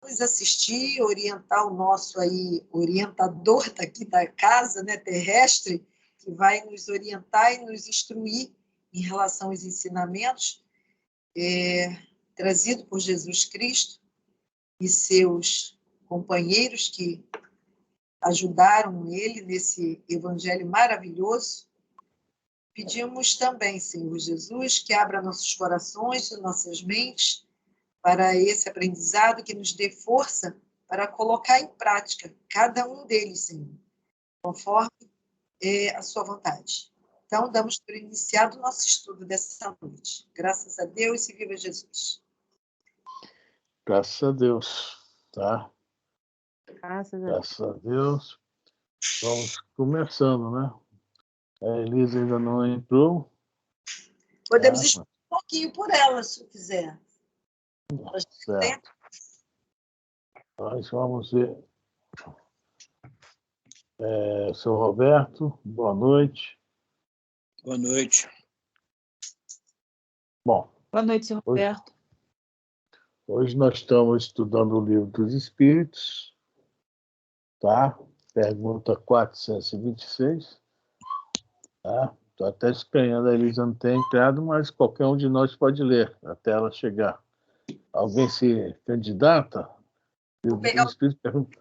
nos assistir, orientar o nosso aí, orientador daqui da casa, né, terrestre, que vai nos orientar e nos instruir em relação aos ensinamentos trazidos por Jesus Cristo e seus companheiros que ajudaram ele nesse evangelho maravilhoso. Pedimos também, Senhor Jesus, que abra nossos corações e nossas mentes para esse aprendizado, que nos dê força para colocar em prática cada um deles, Senhor, conforme a sua vontade. Então, damos por iniciado o nosso estudo dessa noite. Graças a Deus e viva Jesus. Graças a Deus, tá? Graças a Deus. Vamos começando, né? A Elisa ainda não entrou. Podemos esperar um pouquinho por ela, se quiser. Certo. Nós vamos ver. Seu Roberto, boa noite. Boa noite. Bom. Boa noite, senhor Roberto. Hoje nós estamos estudando o Livro dos Espíritos, tá? Pergunta 426. Tá? Estou até estranhando, a Elisa não tem entrado, mas qualquer um de nós pode ler até ela chegar. Alguém se candidata? Vou pegar o Espírito pergunta.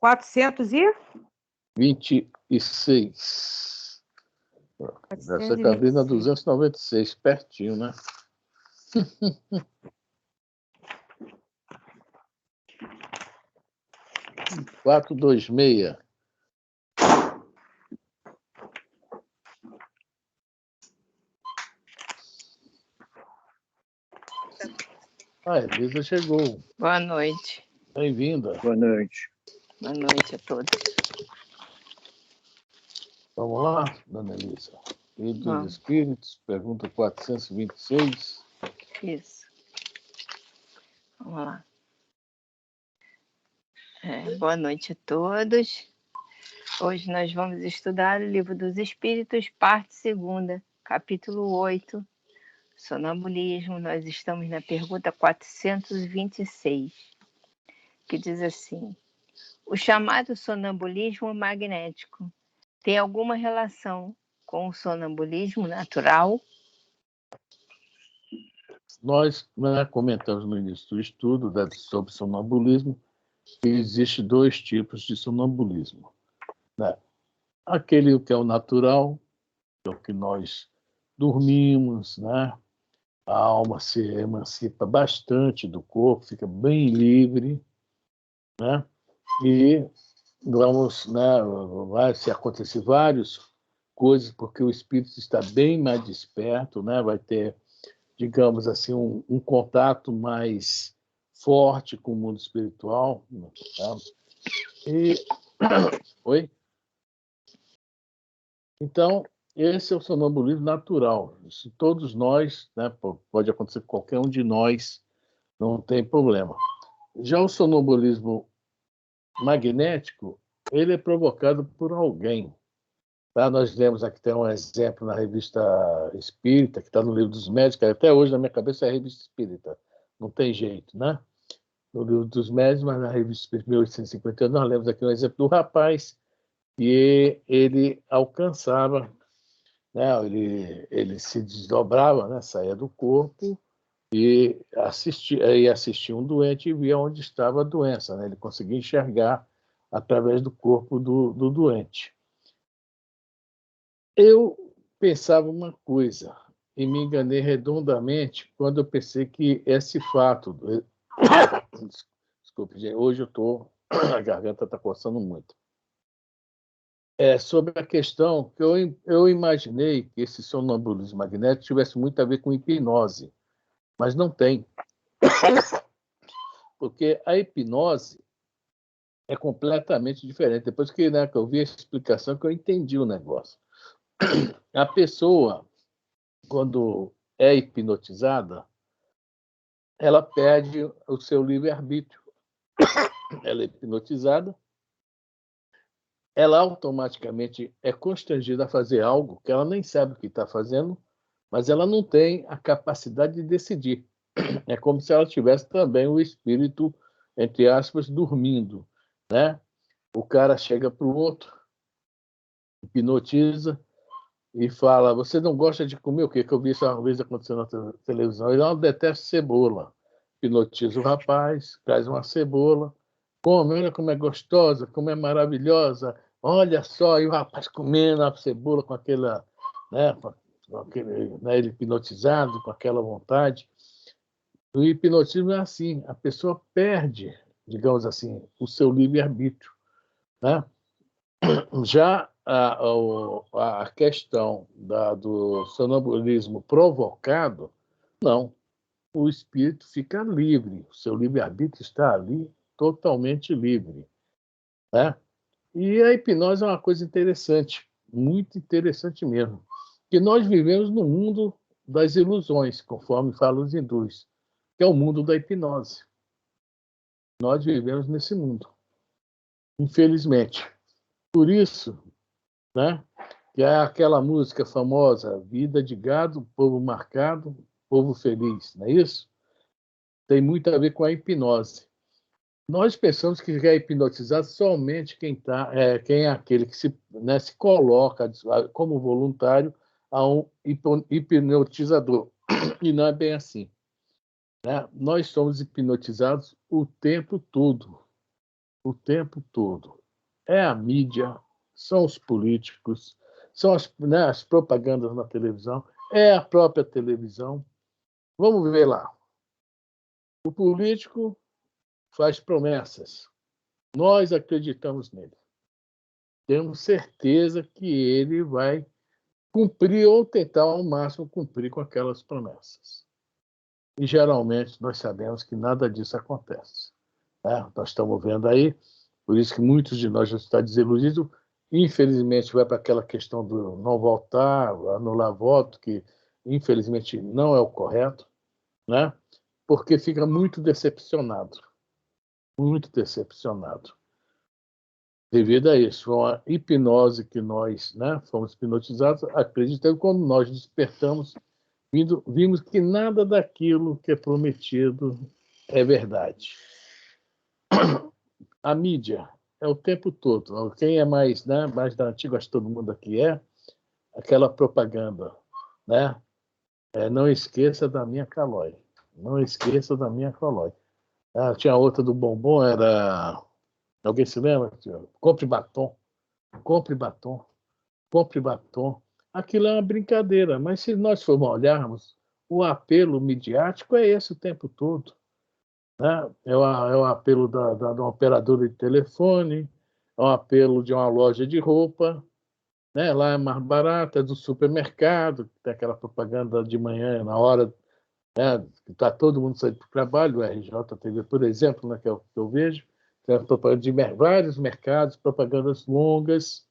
426. Deve ser cabine 296, pertinho, né? 426. A Elisa chegou. Boa noite. Bem-vinda. Boa noite. Boa noite a todos. Vamos lá, dona Elisa. Livro dos Espíritos, pergunta 426. Isso. Vamos lá. Boa noite a todos. Hoje nós vamos estudar o Livro dos Espíritos, parte 2ª, capítulo 8, sonambulismo. Nós estamos na pergunta 426, que diz assim: o chamado sonambulismo magnético tem alguma relação com o sonambulismo natural? Nós comentamos no início do estudo sobre sonambulismo que existe 2 tipos de sonambulismo, né? Aquele que é o natural, que é o que nós dormimos, né? A alma se emancipa bastante do corpo, fica bem livre, né? E vamos, né? Vai se acontecer várias coisas, porque o espírito está bem mais desperto, né? Vai ter, digamos assim, um contato mais forte com o mundo espiritual. Tá? Oi? Então, esse é o sonambulismo natural. Isso todos nós, né, pode acontecer com qualquer um de nós, não tem problema. Já o sonambulismo magnético, ele é provocado por alguém. Tá? Nós lemos aqui, tem um exemplo na Revista Espírita, que está no Livro dos Médiuns, até hoje na minha cabeça é a Revista Espírita, não tem jeito, né? No Livro dos Médiuns, mas na Revista Espírita 1851, nós lemos aqui um exemplo do rapaz, e ele alcançava, né? Ele se desdobrava, né? Saía do corpo e assistia um doente e via onde estava a doença, né? Ele conseguia enxergar através do corpo do doente. Eu pensava uma coisa e me enganei redondamente quando eu pensei que esse fato... Desculpe, gente, hoje a garganta está coçando muito. Sobre a questão que eu imaginei que esse sonambulismo magnético tivesse muito a ver com hipnose, mas não tem. Porque a hipnose é completamente diferente. Depois que eu vi a explicação, que eu entendi o negócio. A pessoa, quando é hipnotizada, ela perde o seu livre-arbítrio. Ela é hipnotizada, ela automaticamente é constrangida a fazer algo que ela nem sabe o que está fazendo, mas ela não tem a capacidade de decidir. É como se ela tivesse também o espírito, entre aspas, dormindo, né? O cara chega para o outro, hipnotiza e fala: você não gosta de comer o quê? Que eu vi isso uma vez acontecendo na televisão. Ele não detesta cebola. Hipnotiza o rapaz, traz uma cebola, come, olha como é gostosa, como é maravilhosa, olha só, e o rapaz comendo a cebola com aquela, né, com aquele, né, ele hipnotizado, com aquela vontade. O hipnotismo é assim, a pessoa perde, digamos assim, o seu livre-arbítrio, né? Já a questão do sonambulismo provocado, não. O espírito fica livre, o seu livre-arbítrio está ali totalmente livre, né? E a hipnose é uma coisa interessante, muito interessante mesmo, que nós vivemos no mundo das ilusões, conforme falam os hindus, que é o mundo da hipnose. Nós vivemos nesse mundo, infelizmente. Por isso, né, que é aquela música famosa, Vida de Gado, Povo Marcado, Povo Feliz, não é isso? Tem muito a ver com a hipnose. Nós pensamos que é hipnotizado somente quem é aquele que se coloca como voluntário a um hipnotizador. E não é bem assim, né? Nós somos hipnotizados o tempo todo. O tempo todo. É a mídia, são os políticos, são as propagandas na televisão, é a própria televisão. Vamos ver lá. O político faz promessas. Nós acreditamos nele. Temos certeza que ele vai cumprir ou tentar ao máximo cumprir com aquelas promessas. E geralmente nós sabemos que nada disso acontece, né? Nós estamos vendo aí, por isso que muitos de nós já estão desiludidos. Infelizmente vai para aquela questão do não votar, anular voto, que infelizmente não é o correto, né? Porque fica muito decepcionado. Muito decepcionado. Devido a isso, uma hipnose que nós, né, fomos hipnotizados, acreditando que quando nós despertamos, vimos que nada daquilo que é prometido é verdade. A mídia é o tempo todo. Quem é mais, né, mais da antiga, acho que todo mundo aqui aquela propaganda, né? Não esqueça da minha calói. Não esqueça da minha calói. Tinha outra do bombom, era... Alguém se lembra? Compre batom, compre batom, compre batom. Aquilo é uma brincadeira, mas se nós formos olharmos, o apelo midiático é esse o tempo todo, né? É o apelo de uma operadora de telefone, é um apelo de uma loja de roupa, né? Lá é mais barato, é do supermercado, tem aquela propaganda de manhã, na hora, né, que está todo mundo saindo para o trabalho, o RJTV, por exemplo, né, que é o que eu vejo, tem propaganda de vários mercados, propagandas longas,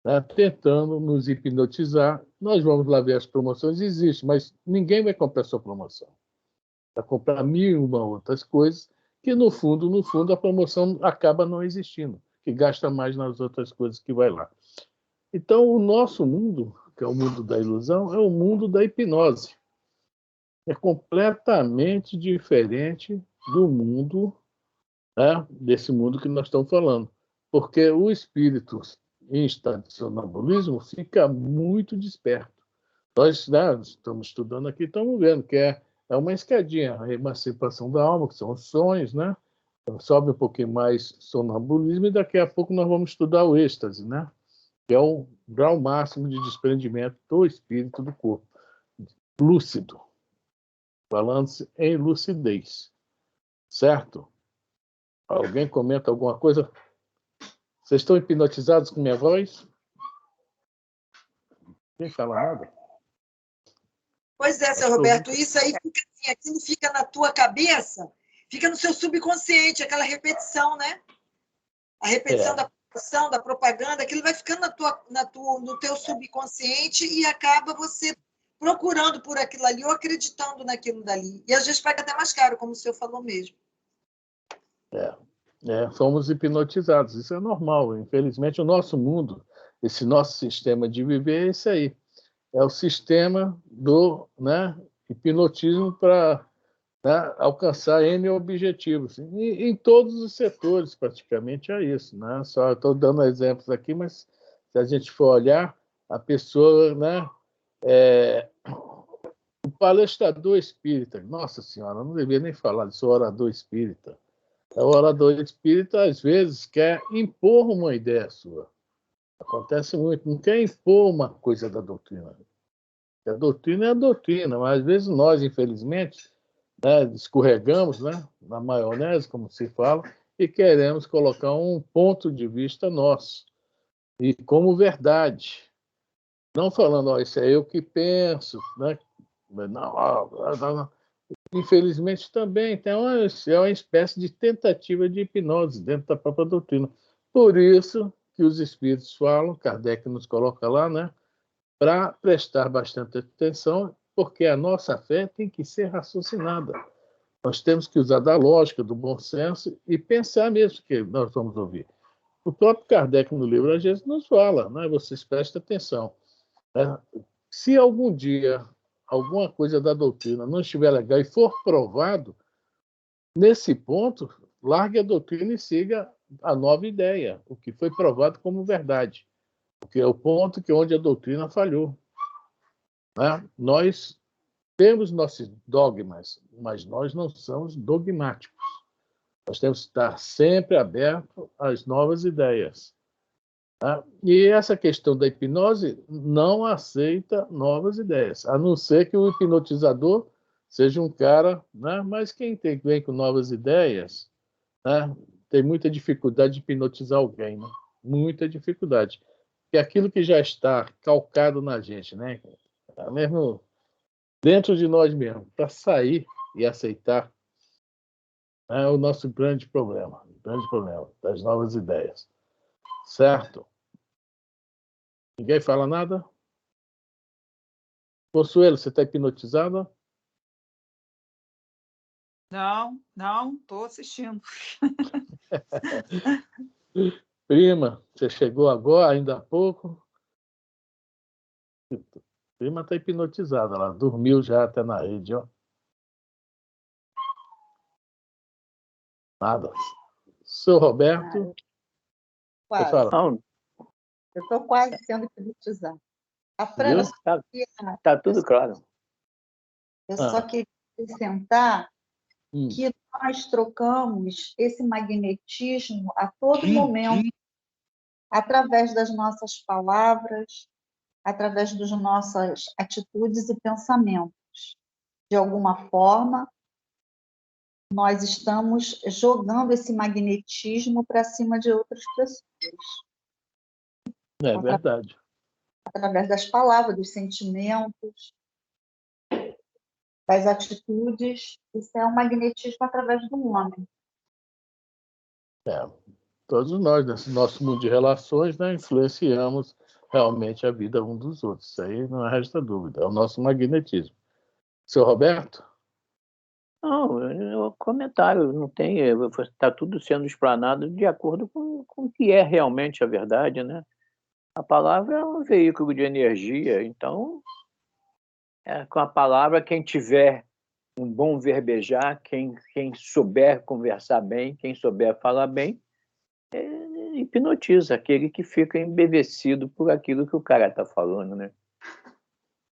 né, tentando nos hipnotizar. Nós vamos lá ver as promoções, existe, mas ninguém vai comprar sua promoção. Vai comprar mil e uma outras coisas que, no fundo, a promoção acaba não existindo, que gasta mais nas outras coisas que vai lá. Então, o nosso mundo, que é o mundo da ilusão, é o mundo da hipnose. É completamente diferente do mundo, né, desse mundo que nós estamos falando. Porque o espírito em estado de sonambulismo fica muito desperto. Nós, né, estamos estudando aqui, estamos vendo que é uma escadinha, a emancipação da alma, que são os sonhos, né? Sobe um pouquinho mais sonambulismo e daqui a pouco nós vamos estudar o êxtase, né? Que é o grau máximo de desprendimento do espírito do corpo. Lúcido. Falando-se em lucidez. Certo? Alguém comenta alguma coisa? Vocês estão hipnotizados com minha voz? Ninguém fala nada? Pois é, seu Roberto, isso aí fica assim, aquilo fica na tua cabeça, fica no seu subconsciente, aquela repetição, né? A repetição da produção, da propaganda, aquilo vai ficando no teu subconsciente e acaba você procurando por aquilo ali ou acreditando naquilo dali. E às vezes paga até mais caro, como o senhor falou mesmo. Somos hipnotizados, isso é normal. Infelizmente, o nosso mundo, esse nosso sistema de viver é esse aí. É o sistema do, né, hipnotismo para né, alcançar N objetivos. E em todos os setores, praticamente, é isso. Né? Só estou dando exemplos aqui, mas se a gente for olhar, a pessoa, né, o palestrador espírita, nossa senhora, eu não devia nem falar de sou orador espírita. O orador espírita, às vezes, quer impor uma ideia sua. Acontece muito, não quer impor uma coisa da doutrina. A doutrina é a doutrina, mas às vezes nós, infelizmente, né, escorregamos, né, na maionese, como se fala, e queremos colocar um ponto de vista nosso, e como verdade. Não falando, ó, isso é eu que penso, né? Não. Infelizmente também tem uma espécie de tentativa de hipnose dentro da própria doutrina. Por isso que os espíritos falam, Kardec nos coloca lá, né, para prestar bastante atenção, porque a nossa fé tem que ser raciocinada. Nós temos que usar da lógica, do bom senso e pensar mesmo que nós vamos ouvir. O próprio Kardec, no livro, às vezes nos fala, né? Vocês prestem atenção. Né? Se algum dia alguma coisa da doutrina não estiver legal e for provado, nesse ponto, largue a doutrina e siga a nova ideia, o que foi provado como verdade, porque é o ponto que onde a doutrina falhou. Né? Nós temos nossos dogmas, mas nós não somos dogmáticos. Nós temos que estar sempre abertos às novas ideias. Tá? E essa questão da hipnose não aceita novas ideias, a não ser que o hipnotizador seja um cara, né? Mas quem vem com novas ideias, né, tem muita dificuldade de hipnotizar alguém, né? Muita dificuldade. Porque aquilo que já está calcado na gente, né? Mesmo dentro de nós mesmos, para sair e aceitar, é o nosso grande problema das novas ideias. Certo? Ninguém fala nada? Consuelo, você está hipnotizada? Não, estou assistindo. Prima, você chegou agora, ainda há pouco? Prima está hipnotizada, ela dormiu já até na rede, ó. Nada. Seu Roberto, Quase. fala. Não, Eu estou quase sendo hipnotizada. A Fran, Viu? eu só queria, tá tudo claro. eu só queria acrescentar Hum. que nós trocamos esse magnetismo a todo momento, através das nossas palavras, através das nossas atitudes e pensamentos. De alguma forma, nós estamos jogando esse magnetismo para cima de outras pessoas. É verdade. Através das palavras, dos sentimentos, das atitudes. Isso é um magnetismo através do homem. Todos nós, nesse nosso mundo de relações, né, influenciamos realmente a vida um dos outros. Isso aí não resta dúvida. É o nosso magnetismo. Seu Roberto? Não, o comentário não tem, está tudo sendo explanado de acordo com o que é realmente a verdade, né? A palavra é um veículo de energia, então, com a palavra, quem tiver um bom verbejar, quem souber conversar bem, quem souber falar bem, hipnotiza aquele que fica embevecido por aquilo que o cara está falando, né?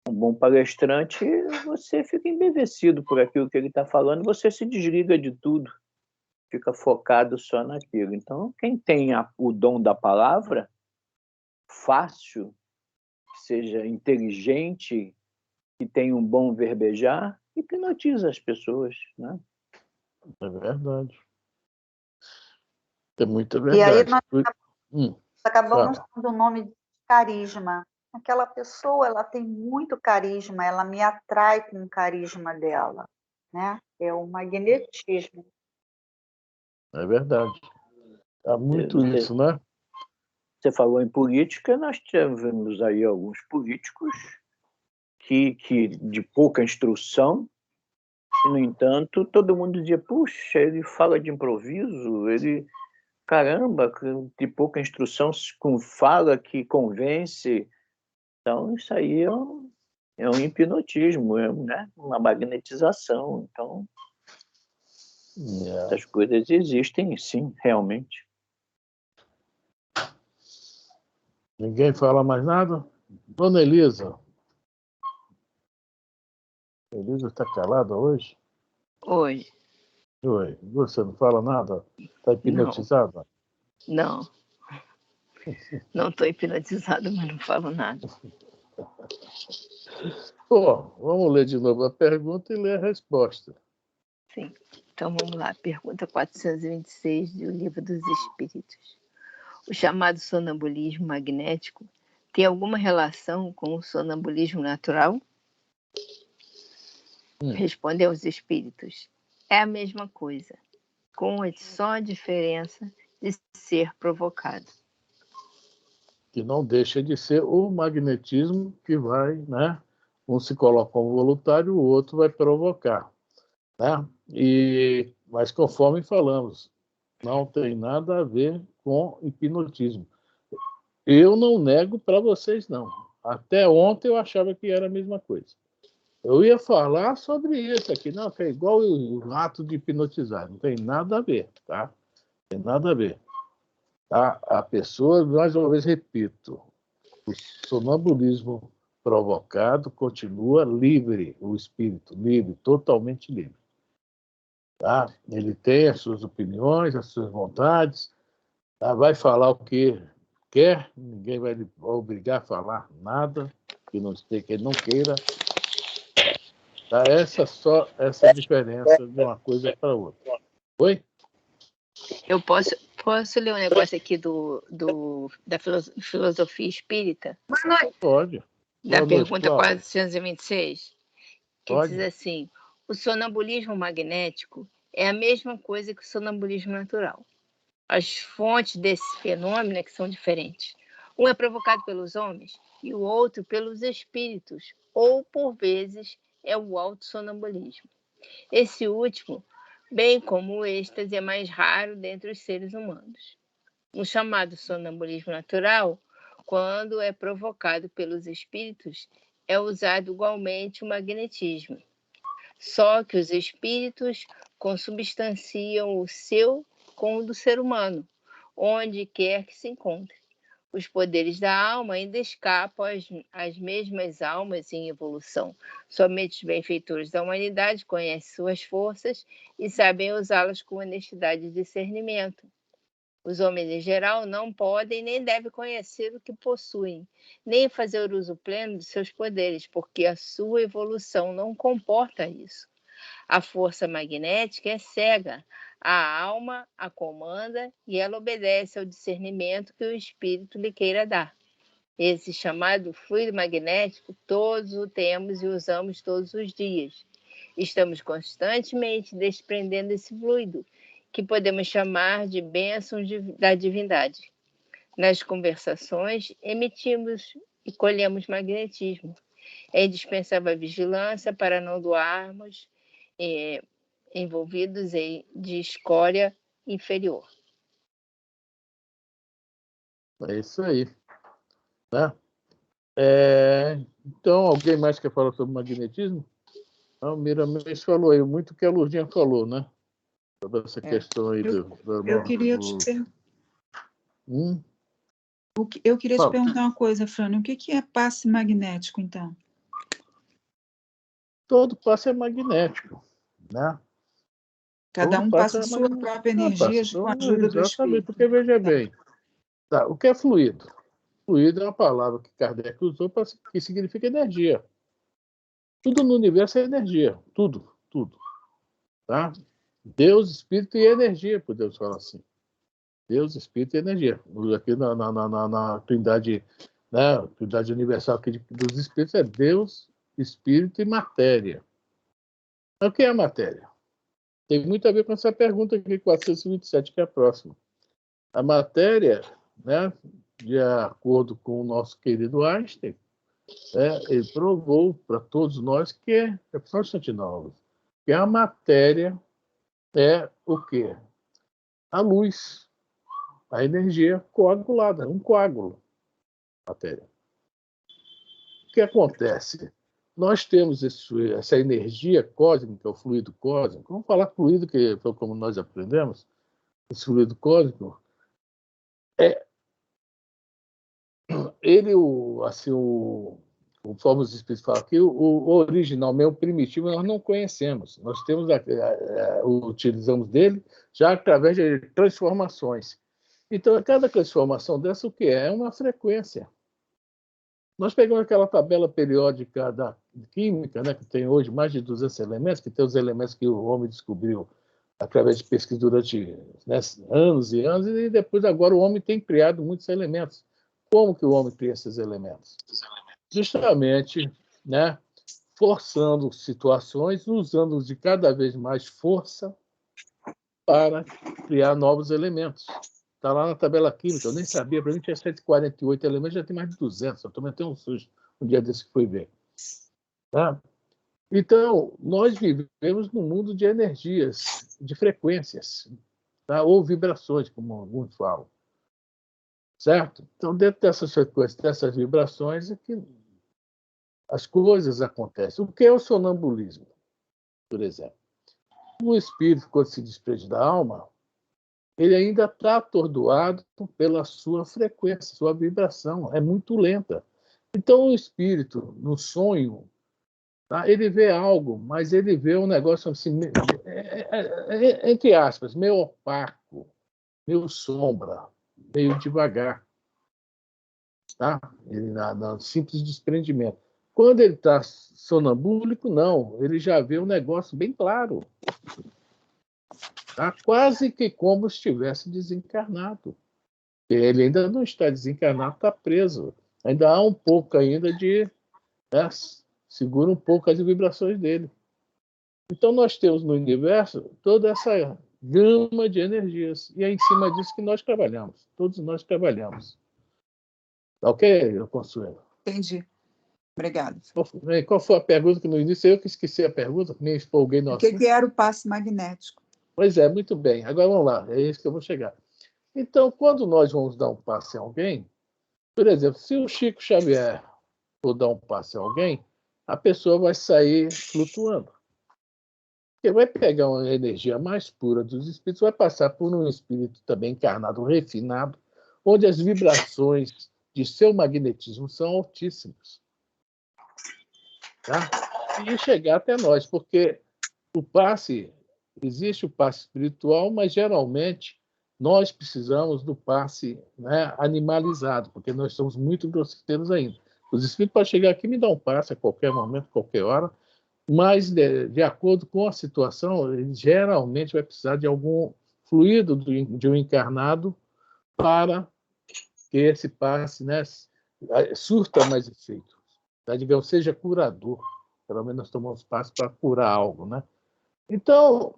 Um bom palestrante, você fica embevecido por aquilo que ele está falando, você se desliga de tudo, fica focado só naquilo. Então, quem tem o dom da palavra, fácil, seja inteligente, que tenha um bom verbejar, hipnotiza as pessoas, né? É verdade. É muita E aí verdade. nós acabamos dando o nome de carisma. Aquela pessoa, ela tem muito carisma, ela me atrai com o carisma dela, né? É o magnetismo. É verdade. Há muito isso, né? Você falou em política, nós tivemos aí alguns políticos que de pouca instrução, e, no entanto, todo mundo dizia, puxa, ele fala de improviso, ele, caramba, de pouca instrução, fala que convence. Então, isso aí é um hipnotismo, né? Uma magnetização. Então, Essas coisas existem, sim, realmente. Ninguém fala mais nada? Dona Elisa. Elisa está calada hoje? Oi. Oi. Você não fala nada? Está hipnotizada? Não. Não estou hipnotizada, mas não falo nada. Bom, vamos ler de novo a pergunta e ler a resposta. Sim. Então vamos lá. Pergunta 426 do Livro dos Espíritos. O chamado sonambulismo magnético tem alguma relação com o sonambulismo natural? Respondeu os espíritos. É a mesma coisa, com só a diferença de ser provocado. Que não deixa de ser o magnetismo que vai, né? Um se coloca como voluntário, o outro vai provocar, né? Mas conforme falamos, não tem nada a ver com hipnotismo. Eu não nego para vocês, não. Até ontem eu achava que era a mesma coisa. Eu ia falar sobre isso aqui, não, que é igual o ato de hipnotizar, não tem nada a ver, tá? Não tem nada a ver. Tá? A pessoa, mais uma vez repito, o sonambulismo provocado continua livre, o espírito livre, totalmente livre. Tá? Ele tem as suas opiniões, as suas vontades, tá? Vai falar o que quer, ninguém vai lhe obrigar a falar nada que ele não queira. Tá? Só essa diferença de uma coisa para outra. Oi? Eu posso ler um negócio aqui da filosofia espírita? Pode. Da Boa noite, pergunta Cláudia. 426, que Pode. diz assim: o sonambulismo magnético é a mesma coisa que o sonambulismo natural. As fontes desse fenômeno é que são diferentes. Um é provocado pelos homens e o outro pelos espíritos, ou, por vezes, é o autossonambulismo. Esse último, bem como o êxtase, é mais raro dentre os seres humanos. O chamado sonambulismo natural, quando é provocado pelos espíritos, é usado igualmente o magnetismo. Só que os espíritos consubstanciam o seu com o do ser humano, onde quer que se encontre. Os poderes da alma ainda escapam às mesmas almas em evolução. Somente os benfeitores da humanidade conhecem suas forças e sabem usá-las com honestidade e discernimento. Os homens em geral não podem nem devem conhecer o que possuem, nem fazer uso pleno de seus poderes, porque a sua evolução não comporta isso. A força magnética é cega, a alma a comanda e ela obedece ao discernimento que o espírito lhe queira dar. Esse chamado fluido magnético todos o temos e usamos todos os dias. Estamos constantemente desprendendo esse fluido, que podemos chamar de bênção da divindade. Nas conversações, emitimos e colhemos magnetismo. É indispensável a vigilância para não doarmos envolvidos de escória inferior. É isso aí. Né? Então, alguém mais quer falar sobre magnetismo? O Miramês falou aí, muito que a Lourdinha falou, né? Sobre essa questão aí eu queria te Eu queria te perguntar uma coisa, Frânio. O que é passe magnético, então? Todo passe é magnético, né? Cada um passa a sua própria energia com a ajuda do espírito. Exatamente, porque veja bem, tá, o que é fluido? Fluido é uma palavra que Kardec usou que significa energia. Tudo no universo é energia, tudo. Tá? Deus, Espírito e energia, podemos falar assim. Deus, Espírito e energia. Aqui na Trindade, né, Trindade Universal aqui dos Espíritos é Deus, Espírito e matéria. Mas o que é a matéria? Tem muito a ver com essa pergunta aqui, 427, que é a próxima. A matéria, né, de acordo com o nosso querido Einstein, ele provou para todos nós que só um instante, que a matéria é o quê? A luz, a energia coagulada, um coágulo, matéria. O que acontece? nós temos essa energia cósmica, o fluido cósmico. Vamos falar fluido, que foi como nós aprendemos. Esse fluido cósmico ele, conforme os espíritos falam aqui, o original mesmo, primitivo, nós não conhecemos. Nós temos utilizamos dele já através de transformações. Então, cada transformação dessa, o que é? É uma frequência. Nós pegamos aquela tabela periódica da química, né, que tem hoje mais de 200 elementos, que tem os elementos que o homem descobriu através de pesquisa durante, né, anos e anos, e depois agora o homem tem criado muitos elementos. Como que o homem cria esses elementos? Justamente, né, forçando situações, usando de cada vez mais força para criar novos elementos. Está lá na tabela química, eu nem sabia, para mim tinha 148 elementos, já tem mais de 200, eu também tenho um susto um dia desse que fui ver. Tá? Então, nós vivemos num mundo de energias, de frequências, tá? Ou vibrações, como alguns falam. Certo? Então, dentro dessas frequências, dessas vibrações, é que as coisas acontecem. O que é o sonambulismo, por exemplo? O espírito, quando se desprende da alma, ele ainda está atordoado pela sua frequência, sua vibração, é muito lenta. Então, o espírito, no sonho, tá, ele vê algo, mas ele vê um negócio assim, entre aspas, meio opaco, meio sombra, meio devagar. Tá? Ele, no simples desprendimento. Quando ele está sonambúlico, não, ele já vê um negócio bem claro. Tá? Quase que como se estivesse desencarnado. Ele ainda não está desencarnado, está preso. Ainda há um pouco ainda de... Né, segura um pouco as vibrações dele. Então, nós temos no universo toda essa gama de energias. E é em cima disso que nós trabalhamos. Todos nós trabalhamos. Tá ok, Consuelo? Entendi. Obrigada. Qual foi a pergunta que no início eu que esqueci a pergunta, me empolguei no assunto. O que era o passe magnético? Pois é, muito bem. Agora vamos lá, é isso que eu vou chegar. Então, quando nós vamos dar um passe a alguém, por exemplo, se o Chico Xavier for dar um passe a alguém, a pessoa vai sair flutuando. Porque vai pegar uma energia mais pura dos espíritos, vai passar por um espírito também encarnado, refinado, onde as vibrações de seu magnetismo são altíssimas. Tá? E chegar até nós, porque o passe, existe o passe espiritual, mas geralmente nós precisamos do passe, né, animalizado, porque nós somos muito grosseiros ainda. Os espíritos podem chegar aqui e me dar um passe a qualquer momento, qualquer hora, mas de acordo com a situação, ele geralmente vai precisar de algum fluido de um encarnado para que esse passe, né, surta mais efeito. Tá? Digamos, seja curador. Pelo menos nós tomamos passe para curar algo. Né? Então,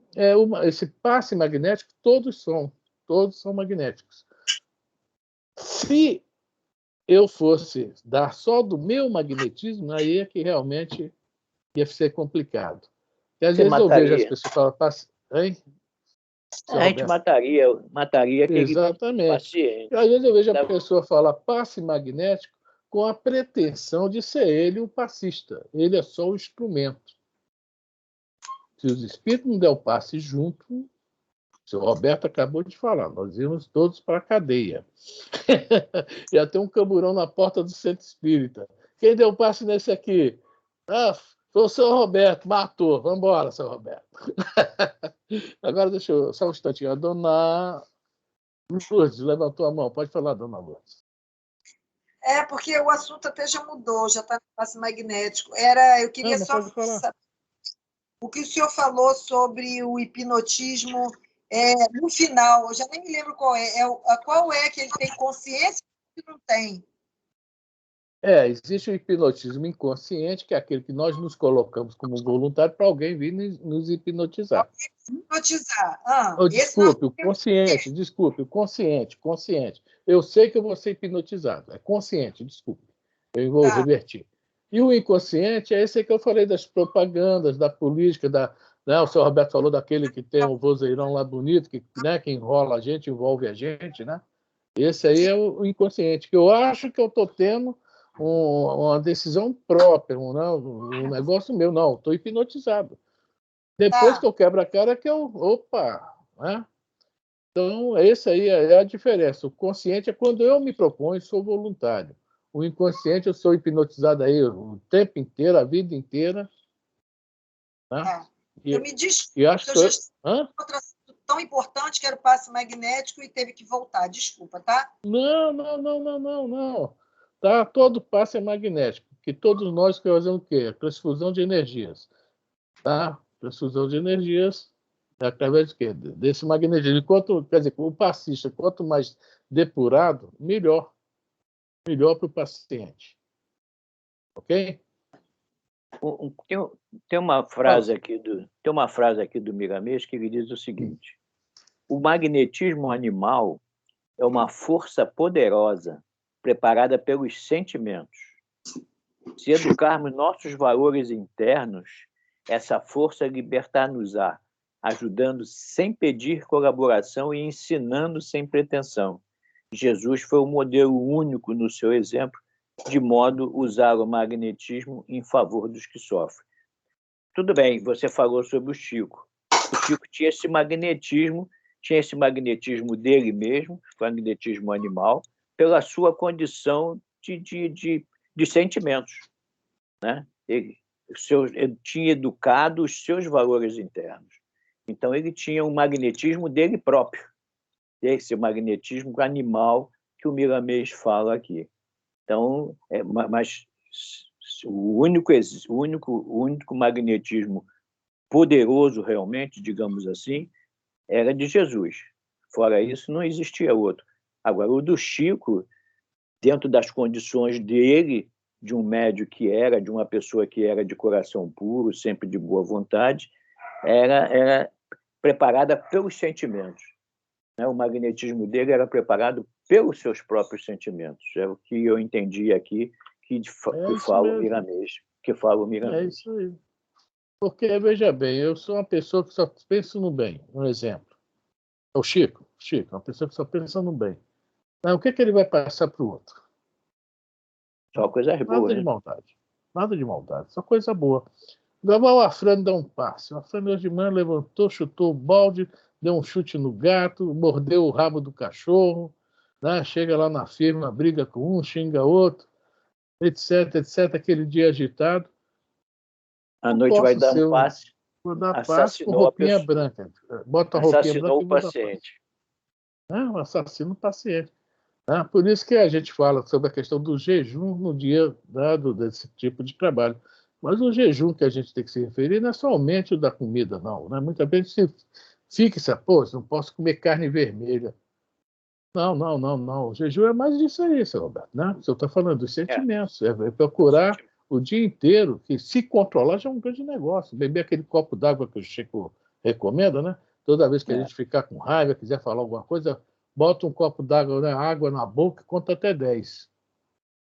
esse passe magnético, todos são magnéticos. Se eu fosse dar só do meu magnetismo, aí é que realmente ia ser complicado. E às vezes eu vejo as pessoas falar, passe... Hein? A gente mataria aquele paciente. E às vezes eu vejo a pessoa falar passe magnético com a pretensão de ser ele o passista. Ele é só o instrumento. Se os espíritos não der o passe junto, o seu Roberto acabou de falar, nós íamos todos para a cadeia. Já tem um camburão na porta do centro espírita. Quem deu o passe nesse aqui? Foi o seu Roberto, matou. Vamos embora, seu Roberto. Agora deixa eu... Só um instantinho. A dona Lourdes levantou a mão. Pode falar, dona Lourdes. Porque o assunto até já mudou, já está no passe magnético. Eu queria só saber o que o senhor falou sobre o hipnotismo no final. Eu já nem me lembro qual é. Qual é que ele tem consciência e não tem? Existe o hipnotismo inconsciente, que é aquele que nós nos colocamos como voluntário para alguém vir nos hipnotizar. Hipnotizar. Desculpe, o consciente. Eu sei que eu vou ser hipnotizado. É consciente, desculpe. Eu vou revertir. E o inconsciente é esse que eu falei das propagandas, da política, né, o senhor Roberto falou daquele que tem um vozeirão lá bonito, que enrola a gente, envolve a gente. Né? Esse aí é o inconsciente, que eu acho que eu estou tendo uma decisão própria, um negócio meu. Não, estou hipnotizado. Depois que eu quebro a cara, que eu... Opa! Né? Então, essa aí é a diferença. O consciente é quando eu me proponho, sou voluntário. O inconsciente, eu sou hipnotizado aí o tempo inteiro, a vida inteira. Né? Eu me desculpe, e acho que eu já estou outro assunto tão importante que era o passe magnético e teve que voltar. Desculpa, tá? Não. Tá? Todo passe é magnético, que todos nós fazemos o quê? Transfusão de energias. Tá? Transfusão de energias é através de quê? Desse magnetismo. Quer dizer, o passista, quanto mais depurado, melhor. Melhor para o paciente. Ok? Tem uma frase aqui do Miramês que ele diz o seguinte: o magnetismo animal é uma força poderosa preparada pelos sentimentos. Se educarmos nossos valores internos, essa força libertar-nos-á, ajudando sem pedir colaboração e ensinando sem pretensão. Jesus foi o modelo único no seu exemplo, de modo usar o magnetismo em favor dos que sofrem. Tudo bem, você falou sobre o Chico. O Chico tinha esse magnetismo dele mesmo, magnetismo animal, pela sua condição de sentimentos. Né? Ele tinha educado os seus valores internos. Então, ele tinha um magnetismo dele próprio, esse magnetismo animal que o Miramês fala aqui. Então, mas o único magnetismo poderoso, realmente, digamos assim, era de Jesus. Fora isso, não existia outro. Agora, o do Chico, dentro das condições dele, de um médium que era, de uma pessoa que era de coração puro, sempre de boa vontade, era preparada pelos sentimentos. O magnetismo dele era preparado pelos seus próprios sentimentos. É o que eu entendi aqui, que fala o Miramês. É isso aí. Porque, veja bem, eu sou uma pessoa que só pensa no bem. Um exemplo. É o Chico, uma pessoa que só pensa no bem. Mas o que ele vai passar para o outro? Só coisa boa, Nada de maldade. Nada de maldade, só coisa boa. Agora o Afrânio dá um passe. O Afrânio hoje de manhã levantou, chutou o balde, deu um chute no gato, mordeu o rabo do cachorro, né? Chega lá na firma, briga com um, xinga outro, etc, aquele dia agitado. À noite vai dar um passe. Vou dar passe com roupinha branca. Bota a roupinha branca e o paciente. Um assassino paciente. Por isso que a gente fala sobre a questão do jejum no dia desse tipo de trabalho. Mas o jejum que a gente tem que se referir não é somente o da comida, não. Né? Muita gente fixa, pô, não posso comer carne vermelha. Não. O jejum é mais disso aí, seu Roberto. Né? Você está falando dos sentimentos. É procurar o dia inteiro, que se controlar já é um grande negócio. Beber aquele copo d'água que o Chico recomenda, né? Toda vez que a gente ficar com raiva, quiser falar alguma coisa, bota um copo d'água, né, água na boca e conta até 10.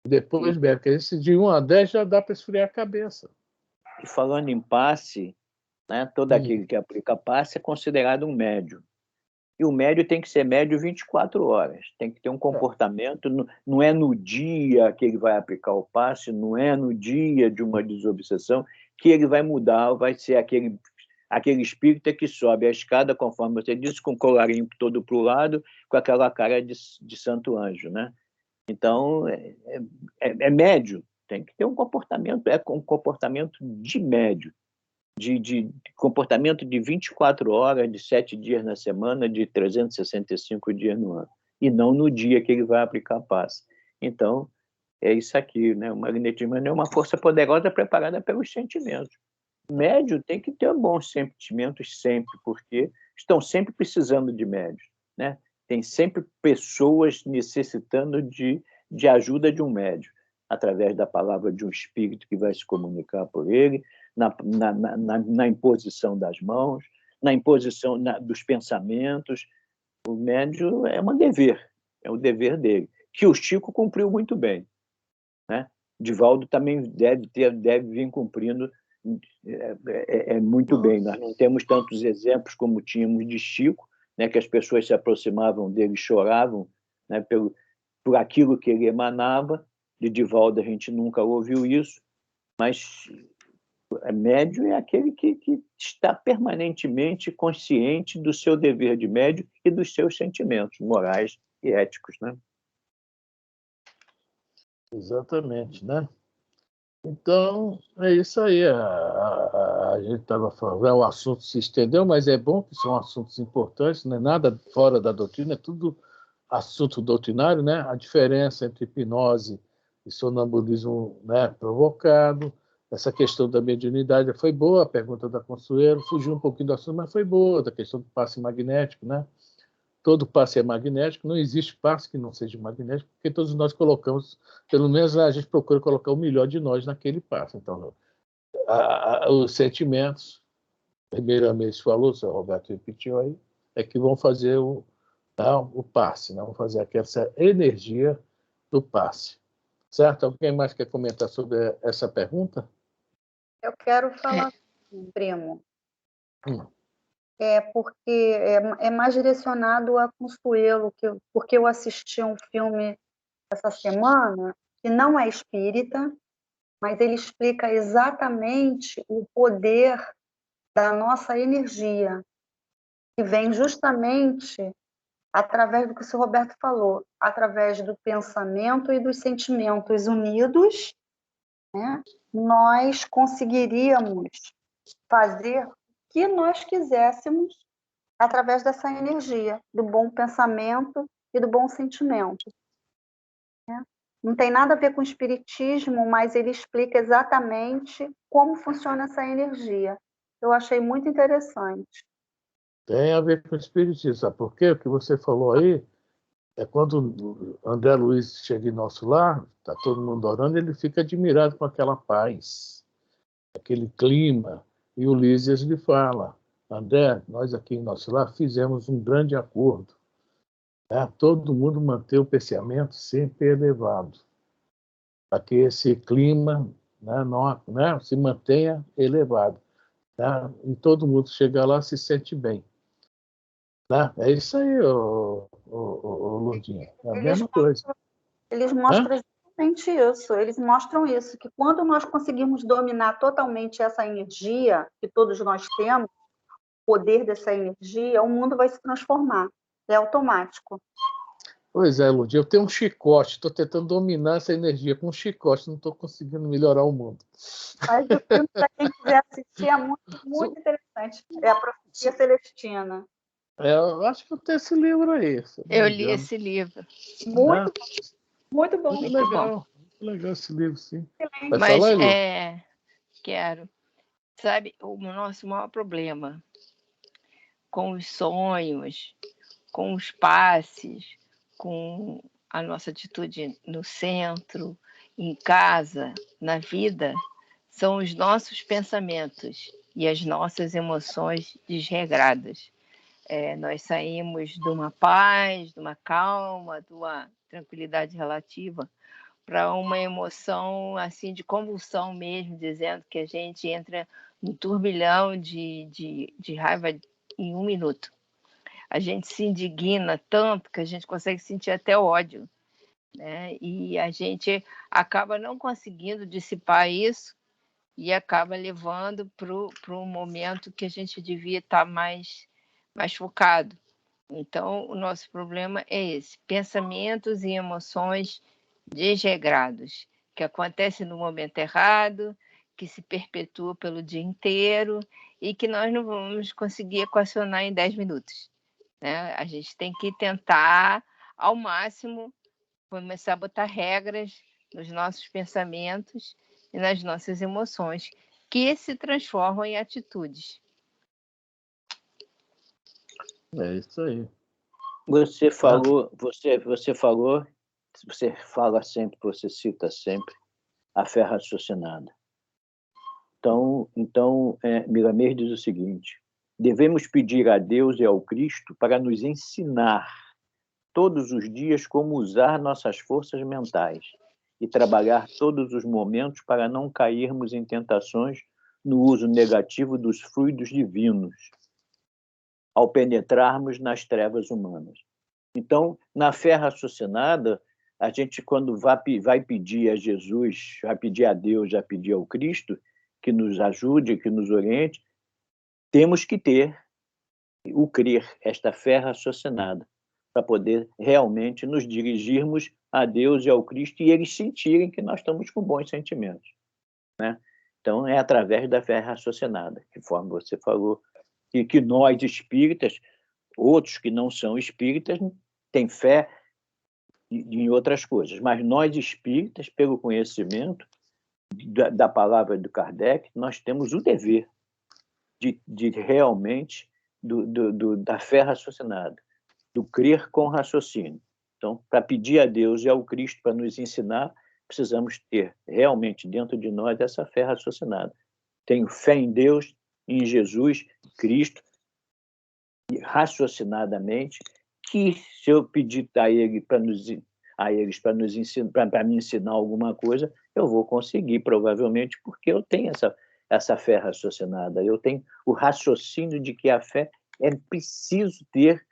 Depois bebe, porque esse de 1 a 10 já dá para esfriar a cabeça. E falando em passe, né, todo aquele que aplica passe é considerado um médium. E o médium tem que ser médium 24 horas. Tem que ter um comportamento, não é no dia que ele vai aplicar o passe, não é no dia de uma desobsessão que ele vai mudar, vai ser aquele espírito que sobe a escada, conforme você disse, com o colarinho todo para o lado, com aquela cara de santo anjo, né? Então, é médio, tem que ter um comportamento, um comportamento de médio, de comportamento de 24 horas, de 7 dias na semana, de 365 dias no ano, e não no dia que ele vai aplicar a passe. Então, é isso aqui, né? O magnetismo é uma força poderosa preparada pelos sentimentos. Médio tem que ter bons sentimentos sempre, porque estão sempre precisando de médios, né? Tem sempre pessoas necessitando de ajuda de um médio, através da palavra de um espírito que vai se comunicar por ele, na imposição das mãos, na imposição dos pensamentos. O médio é um dever, é o dever dele, que o Chico cumpriu muito bem, né? Divaldo também deve vir cumprindo muito bem. Nós não temos tantos exemplos como tínhamos de Chico, né, que as pessoas se aproximavam dele e choravam, né, por aquilo que ele emanava, De Divaldo a gente nunca ouviu isso, mas médium é aquele que está permanentemente consciente do seu dever de médium e dos seus sentimentos morais e éticos, né? Exatamente, né? Então, é isso aí. A gente estava falando, o assunto se estendeu, mas é bom que são assuntos importantes, não é nada fora da doutrina, é tudo assunto doutrinário, né? A diferença entre hipnose e sonambulismo, né, provocado, essa questão da mediunidade foi boa, a pergunta da Consuelo, fugiu um pouquinho do assunto, mas foi boa, da questão do passe magnético, né? Todo passe é magnético, não existe passe que não seja magnético, porque todos nós colocamos, pelo menos a gente procura colocar o melhor de nós naquele passe. Então, os sentimentos, primeiramente falou, o Sr. Roberto repetiu aí, é que vão fazer o passe, né? Vão fazer essa energia do passe. Certo? Alguém mais quer comentar sobre essa pergunta? Eu quero falar, primo. Hum. Porque é mais direcionado a Consuelo, porque eu assisti a um filme essa semana que não é espírita, mas ele explica exatamente o poder da nossa energia, que vem justamente através do que o senhor Roberto falou, através do pensamento e dos sentimentos unidos, né, nós conseguiríamos fazer o que nós quiséssemos através dessa energia, do bom pensamento e do bom sentimento. Né? Não tem nada a ver com o espiritismo, mas ele explica exatamente como funciona essa energia. Eu achei muito interessante. Tem a ver com o espiritismo, sabe por quê? O que você falou aí é quando o André Luiz chega em nosso lar, está todo mundo orando, ele fica admirado com aquela paz, aquele clima, e o Lísias lhe fala, André, nós aqui em nosso lar fizemos um grande acordo, né? Todo mundo manter o pensamento sempre elevado, para que esse clima, né, se mantenha elevado, né? E todo mundo chega lá e se sente bem. Né? É isso aí, Lourdinha. É a mesma coisa. Eles mostram exatamente isso. Eles mostram isso, que quando nós conseguimos dominar totalmente essa energia que todos nós temos, o poder dessa energia, o mundo vai se transformar. É automático. Pois é, Lourdinha. Eu tenho um chicote, estou tentando dominar essa energia com um chicote, não estou conseguindo melhorar o mundo. Mas o filme, para quem quiser assistir, é muito, muito interessante. É a Profecia Celestina. Eu acho que eu tenho esse livro aí. Eu li esse livro. Muito, muito bom. Muito legal. Muito legal esse livro, sim. Vai Mas falar, Eli? quero. Sabe, o nosso maior problema com os sonhos, com os passes, com a nossa atitude no centro, em casa, na vida, são os nossos pensamentos e as nossas emoções desregradas. Nós saímos de uma paz, de uma calma, de uma tranquilidade relativa para uma emoção assim de convulsão mesmo, dizendo que a gente entra num turbilhão de raiva em 1 minuto. A gente se indigna tanto que a gente consegue sentir até ódio, né? E a gente acaba não conseguindo dissipar isso e acaba levando para um momento que a gente devia estar mais focado. Então, o nosso problema é esse: pensamentos e emoções desregrados, que acontecem no momento errado, que se perpetua pelo dia inteiro e que nós não vamos conseguir equacionar em 10 minutos. Né? A gente tem que tentar, ao máximo, começar a botar regras nos nossos pensamentos e nas nossas emoções, que se transformam em atitudes. É isso aí. Você falou, você fala sempre, você cita sempre a fé raciocinada. Então Miramês diz o seguinte: devemos pedir a Deus e ao Cristo para nos ensinar todos os dias como usar nossas forças mentais e trabalhar todos os momentos para não cairmos em tentações no uso negativo dos fluidos divinos, ao penetrarmos nas trevas humanas. Então, na fé raciocinada, a gente, quando vai pedir a Jesus, vai pedir a Deus, vai pedir ao Cristo, que nos ajude, que nos oriente, temos que ter o crer, esta fé raciocinada, para poder realmente nos dirigirmos a Deus e ao Cristo e eles sentirem que nós estamos com bons sentimentos, né? Então, é através da fé raciocinada, conforme você falou, e que nós espíritas, outros que não são espíritas, têm fé em outras coisas, mas nós espíritas, pelo conhecimento da palavra do Kardec, nós temos o dever de realmente da fé raciocinada, do crer com raciocínio. Então, para pedir a Deus e ao Cristo para nos ensinar, precisamos ter realmente dentro de nós essa fé raciocinada. Tenho fé em Deus, em Jesus, Cristo, e raciocinadamente, que se eu pedir a eles para me ensinar alguma coisa, eu vou conseguir, provavelmente, porque eu tenho essa fé raciocinada. Eu tenho o raciocínio de que a fé é preciso ter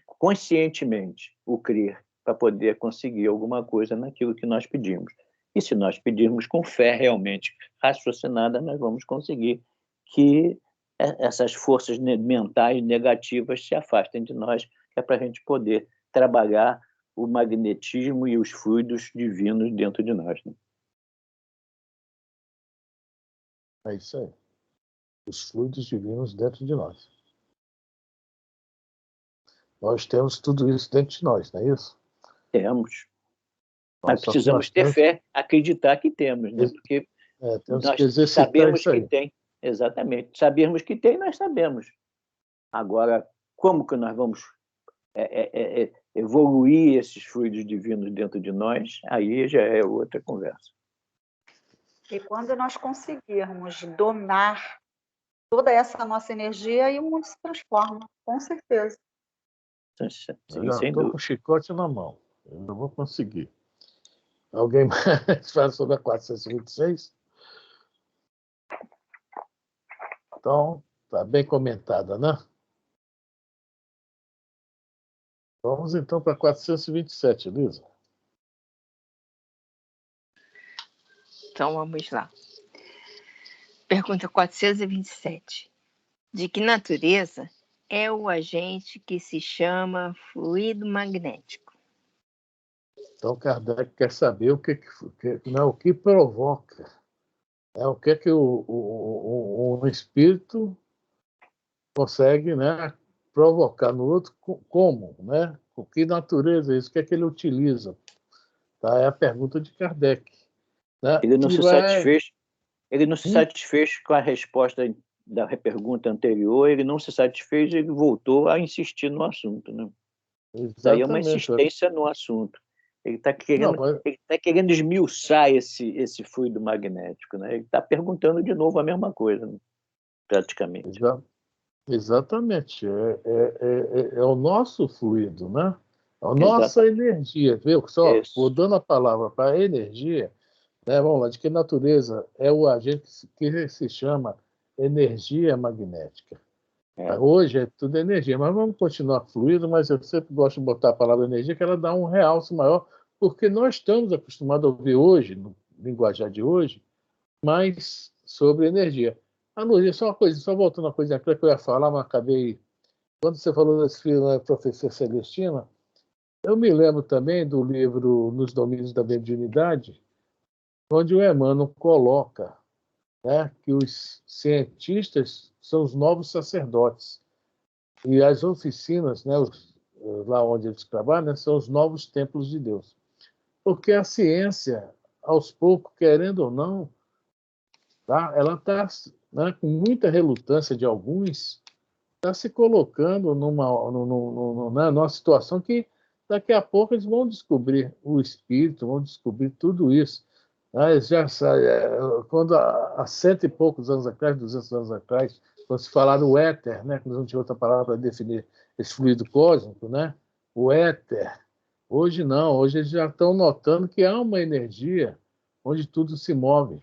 conscientemente o crer para poder conseguir alguma coisa naquilo que nós pedimos. E se nós pedirmos com fé realmente raciocinada, nós vamos conseguir que essas forças mentais negativas se afastem de nós, que é para a gente poder trabalhar o magnetismo e os fluidos divinos dentro de nós, né? É isso aí. Os fluidos divinos dentro de nós. Nós temos tudo isso dentro de nós, não é isso? Temos. Mas precisamos ter fé, acreditar que temos, né? Porque temos nós que exercitar sabemos isso aí. que tem. Exatamente. Sabermos que tem, nós sabemos. Agora, como que nós vamos evoluir esses fluidos divinos dentro de nós? Aí já é outra conversa. E quando nós conseguirmos donar toda essa nossa energia, aí o mundo se transforma, com certeza. Sim, eu já estou com o chicote na mão. Eu não vou conseguir. Alguém mais fala sobre a 426? Então, está bem comentada, né? Vamos então para 427, Elisa. Então vamos lá. Pergunta 427. De que natureza é o agente que se chama fluido magnético? Então, Kardec quer saber o que provoca. O que o espírito consegue, né, provocar no outro, como, né? Com que natureza é isso? O que é que ele utiliza? Tá? É a pergunta de Kardec. Né? Ele não se satisfez com a resposta da pergunta anterior, ele não se satisfez, ele voltou a insistir no assunto, né? Isso aí é uma insistência no assunto. Ele está querendo esmiuçar esse fluido magnético, né? Ele está perguntando de novo a mesma coisa, né? Praticamente. Exatamente. É o nosso fluido, né? A nossa energia. Viu? Só vou dando a palavra para a energia, né? Vamos lá, de que natureza é o agente que se chama energia magnética? Hoje é tudo energia, mas vamos continuar fluido, mas eu sempre gosto de botar a palavra energia, que ela dá um realce maior, porque nós estamos acostumados a ouvir hoje, no linguajar de hoje, mais sobre energia. Nuri, só uma coisa, só voltando uma coisa que eu ia falar, mas acabei... Quando você falou desse filme, Professor Celestina, eu me lembro também do livro Nos Domínios da Mediunidade, onde o Emmanuel coloca, né, que os cientistas são os novos sacerdotes. E as oficinas, né, lá onde eles trabalham, né, são os novos templos de Deus. Porque a ciência, aos poucos, querendo ou não, tá, ela está, né, com muita relutância de alguns, está se colocando numa situação que daqui a pouco eles vão descobrir o espírito, vão descobrir tudo isso. Quando há 100 e poucos anos atrás, 200 anos atrás, quando se falar do éter, né, quando não tinha outra palavra para definir esse fluido cósmico, né, o éter, hoje não, hoje eles já estão notando que há uma energia onde tudo se move.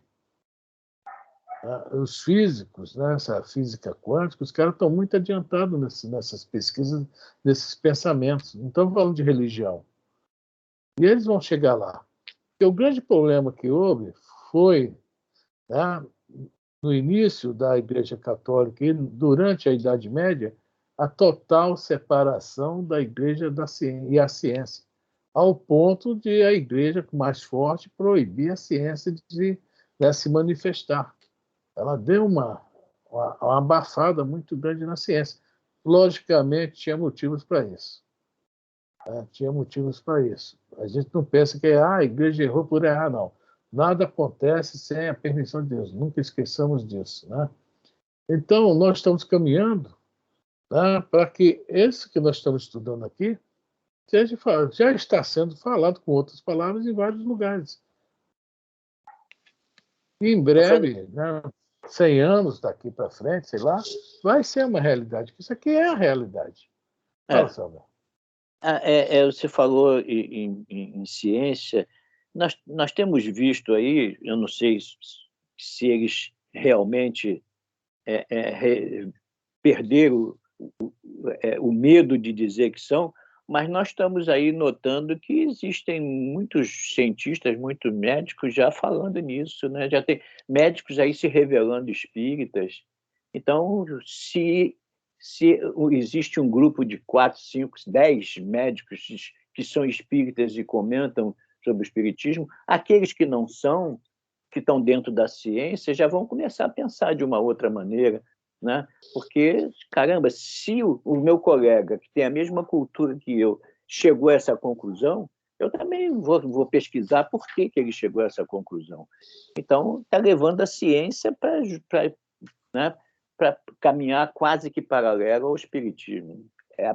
Os físicos, né, essa física quântica, os caras estão muito adiantados nessas pesquisas, nesses pensamentos. Não estamos falando de religião. E eles vão chegar lá. Porque o grande problema que houve foi, né, no início da Igreja Católica e durante a Idade Média, a total separação da Igreja e a ciência, ao ponto de a Igreja mais forte proibir a ciência de, né, se manifestar. Ela deu uma abafada muito grande na ciência. Logicamente, tinha motivos para isso. Tinha motivos para isso. A gente não pensa que a igreja errou por errar, não. Nada acontece sem a permissão de Deus. Nunca esqueçamos disso, né? Então, nós estamos caminhando, né, para que esse que nós estamos estudando aqui já está sendo falado com outras palavras em vários lugares. E em breve, né, 100 anos daqui para frente, sei lá, vai ser uma realidade. Isso aqui é a realidade. Fala, Salvador. Você falou em ciência. Nós temos visto aí, eu não sei se eles realmente perderam o medo de dizer que são, mas nós estamos aí notando que existem muitos cientistas, muitos médicos já falando nisso, né? Já tem médicos aí se revelando espíritas. Então, se existe um grupo de 4, 5, 10 médicos que são espíritas e comentam sobre o espiritismo, aqueles que não são, que estão dentro da ciência, já vão começar a pensar de uma outra maneira, né? Porque, caramba, se o meu colega, que tem a mesma cultura que eu, chegou a essa conclusão, eu também vou pesquisar por que ele chegou a essa conclusão. Então, está levando a ciência para, né, para caminhar quase que paralelo ao espiritismo. É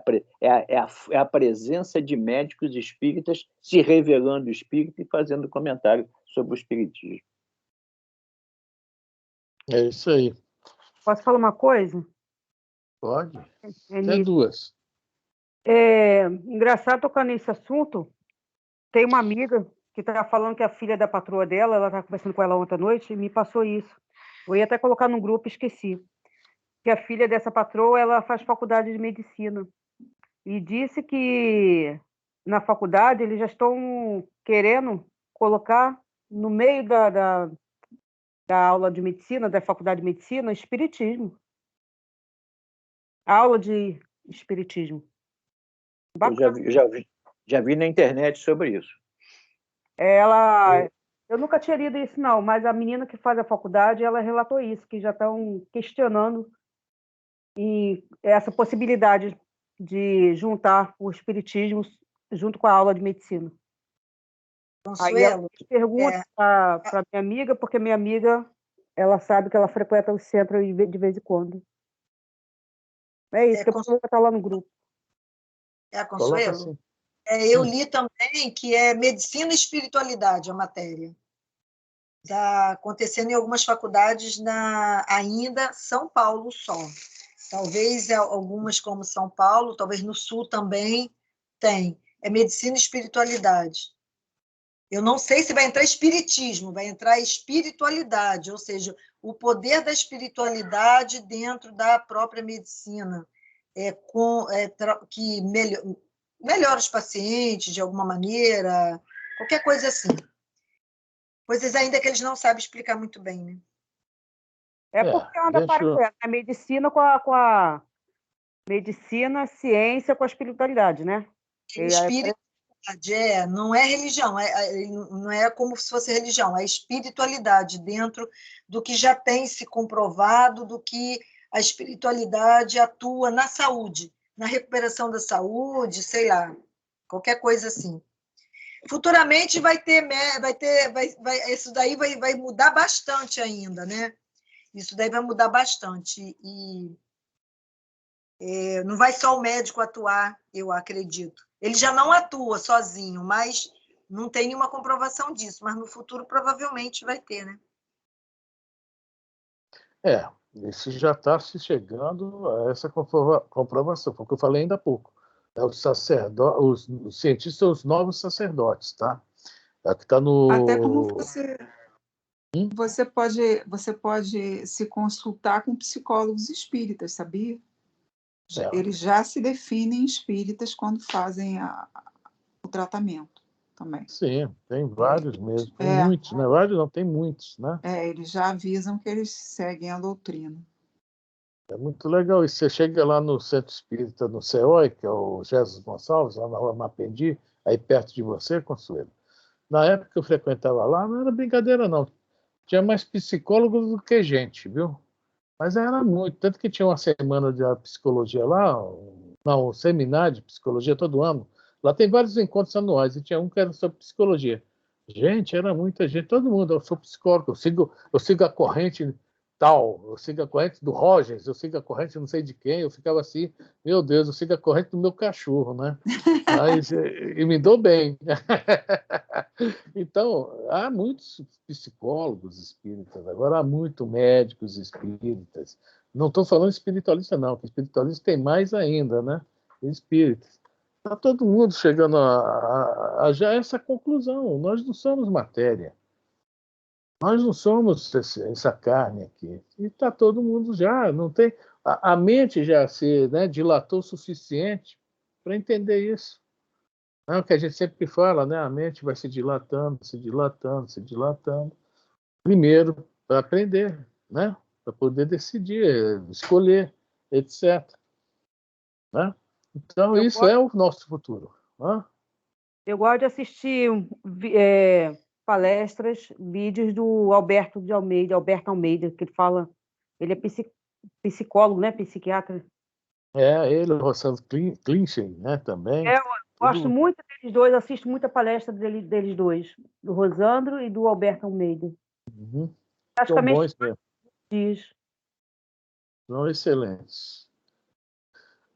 a presença de médicos espíritas se revelando espírita e fazendo comentário sobre o espiritismo. É isso aí. Posso falar uma coisa? Pode. Tem duas. Engraçado tocar nesse assunto. Tem uma amiga que está falando que a filha da patroa dela, ela está conversando com ela ontem à noite e me passou isso. Eu ia até colocar num grupo, esqueci. Que a filha dessa patroa, ela faz faculdade de medicina. E disse que na faculdade eles já estão querendo colocar no meio da aula de medicina, da faculdade de medicina, espiritismo. Aula de espiritismo. Bacana. Eu já vi na internet sobre isso. Eu nunca tinha lido isso, não, mas a menina que faz a faculdade, ela relatou isso, que já estão questionando essa possibilidade de juntar o espiritismo junto com a aula de medicina. Consuelo, aí ela pergunta para minha amiga, porque minha amiga, ela sabe que ela frequenta o centro de vez em quando. É isso, que eu vou botar lá no grupo. Consuelo? Eu li também que é medicina e espiritualidade a matéria. Está acontecendo em algumas faculdades ainda São Paulo só. Talvez algumas como São Paulo, talvez no Sul também tem. É medicina e espiritualidade. Eu não sei se vai entrar espiritismo, vai entrar espiritualidade, ou seja, o poder da espiritualidade dentro da própria medicina, que melhora os pacientes de alguma maneira, qualquer coisa assim. Coisas ainda que eles não sabem explicar muito bem, né? Porque anda paralela a medicina com a medicina, ciência com a espiritualidade, né? Espiritualidade não é religião, não é como se fosse religião, é espiritualidade dentro do que já tem se comprovado, do que a espiritualidade atua na saúde, na recuperação da saúde, sei lá, qualquer coisa assim. Futuramente isso daí vai mudar bastante ainda, né? Isso daí vai mudar bastante e não vai só o médico atuar, eu acredito. Ele já não atua sozinho, mas não tem nenhuma comprovação disso, mas no futuro provavelmente vai ter, né? Isso já está se chegando a essa comprovação, foi o que eu falei ainda há pouco. Os cientistas são os novos sacerdotes, tá? Que tá no... Até como você pode se consultar com psicólogos espíritas, sabia? Eles já se definem espíritas quando fazem o tratamento. também. Sim, tem vários mesmo. Tem É. muitos, né? Vários não, tem muitos, né? Eles já avisam que eles seguem a doutrina. É muito legal. E você chega lá no Centro Espírita, no CEOI, que é o Jesus Gonçalves, lá na rua Mapendi, aí perto de você, Consuelo. Na época que eu frequentava lá, não era brincadeira, não. Tinha mais psicólogos do que gente, viu? Mas era muito. Tanto que tinha uma semana de psicologia lá, não, um seminário de psicologia todo ano. Lá tem vários encontros anuais, e tinha um que era sobre psicologia. Gente, era muita gente, todo mundo. Eu sou psicólogo, eu sigo a corrente tal, eu sigo a corrente do Rogers, eu sigo a corrente não sei de quem. Eu ficava assim, meu Deus, eu sigo a corrente do meu cachorro, né? Mas, e me dou bem. Então, há muitos psicólogos espíritas, agora há muitos médicos espíritas. Não estou falando espiritualista, não, porque espiritualista tem mais ainda, né? Espíritas. Está todo mundo chegando a já essa conclusão. Nós não somos matéria. Nós não somos essa carne aqui. E está todo mundo já. Não tem, a mente já se, né, dilatou o suficiente para entender isso. É o que a gente sempre fala, né? A mente vai se dilatando, se dilatando, se dilatando. Primeiro, para aprender, né? Para poder decidir, escolher, etc. Né? Então, isso é o nosso futuro. Né? Eu gosto de assistir palestras, vídeos do Alberto Almeida, que ele fala, ele é psicólogo, né? Psiquiatra. Ele, o Rossano Klinchem, né? Também. Eu gosto muito deles dois, assisto muita palestra deles dois, do Rosandro e do Alberto Almeida. Uhum. Praticamente São bons mesmo. dias. São excelentes.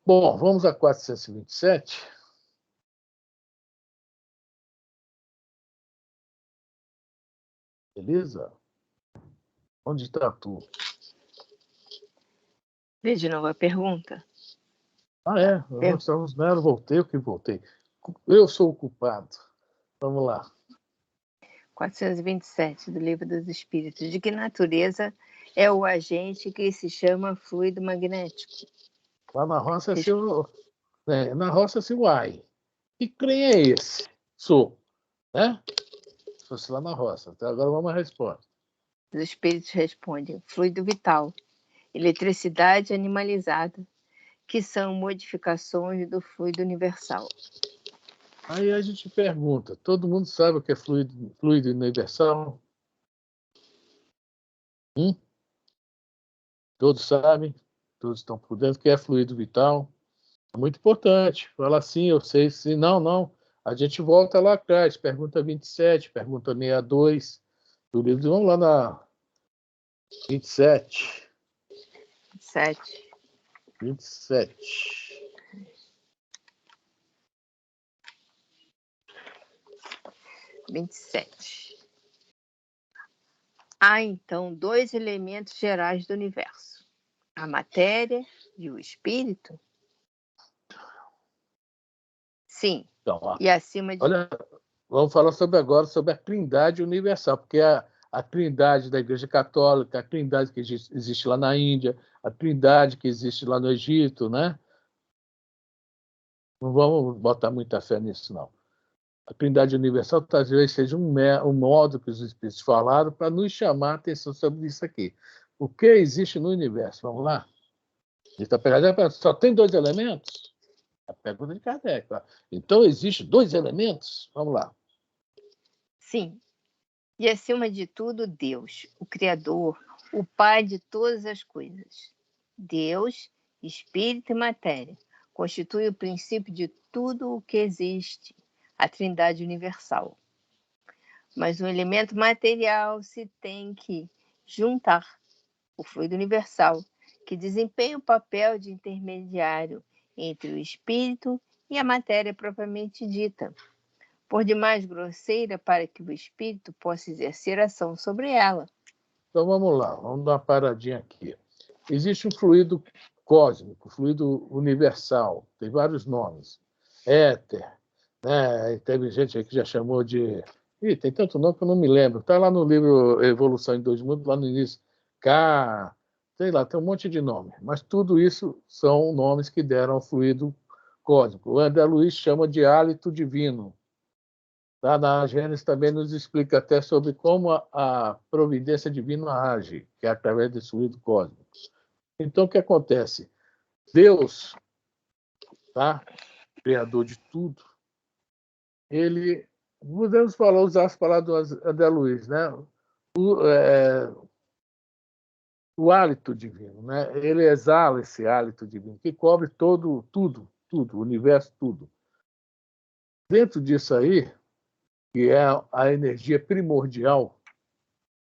Bom, vamos a 427. Beleza? Onde está tu? Vê de novo a pergunta. Nós estamos nela, voltei. Eu sou o culpado. Vamos lá. 427 do Livro dos Espíritos. De que natureza é o agente que se chama fluido magnético? Lá na roça na roça se uai. Que trem é esse? Sou. Né? Se fosse lá na roça. Até agora vamos à resposta. Os espíritos respondem: fluido vital, eletricidade animalizada, que são modificações do fluido universal. Aí a gente pergunta, todo mundo sabe o que é fluido universal? Todos sabem? Todos estão por dentro que é fluido vital? É muito importante. Fala assim, eu sei, sim, não. A gente volta lá atrás, pergunta 27, pergunta 62 do livro. Vamos lá na 27. 27. Há, então, dois elementos gerais do universo: a matéria e o espírito? Sim. Então, e acima de... Olha, vamos falar agora sobre a Trindade universal, porque a Trindade da Igreja Católica, a Trindade que existe lá na Índia, a Trindade que existe lá no Egito, né? Não vamos botar muita fé nisso, não. A Trindade universal talvez seja um modo que os Espíritos falaram para nos chamar a atenção sobre isso aqui. O que existe no universo? Vamos lá? Só tem dois elementos? A pergunta de Kardec. Então, existe dois elementos? Vamos lá. Sim. E, acima de tudo, Deus, o Criador, o Pai de todas as coisas. Deus, Espírito e matéria, constitui o princípio de tudo o que existe, a Trindade universal. Mas um elemento material se tem que juntar, o fluido universal, que desempenha o papel de intermediário entre o espírito e a matéria propriamente dita, por demais grosseira para que o espírito possa exercer ação sobre ela. Então vamos lá, vamos dar uma paradinha aqui. Existe um fluido cósmico, fluido universal, tem vários nomes. Éter, né? Teve gente aí que já chamou de... tem tanto nome que eu não me lembro. Está lá no livro Evolução em Dois Mundos, lá no início. K, sei lá, tem um monte de nome. Mas tudo isso são nomes que deram ao fluido cósmico. O André Luiz chama de hálito divino. Tá? Na Gênesis também nos explica até sobre como a providência divina age, que é através desse fluido cósmico. Então, o que acontece? Deus, tá? Criador de tudo, ele, podemos falar, usar as palavras do André Luiz, né? O hálito divino, né? Ele exala esse hálito divino, que cobre tudo, o universo, tudo. Dentro disso aí, que é a energia primordial,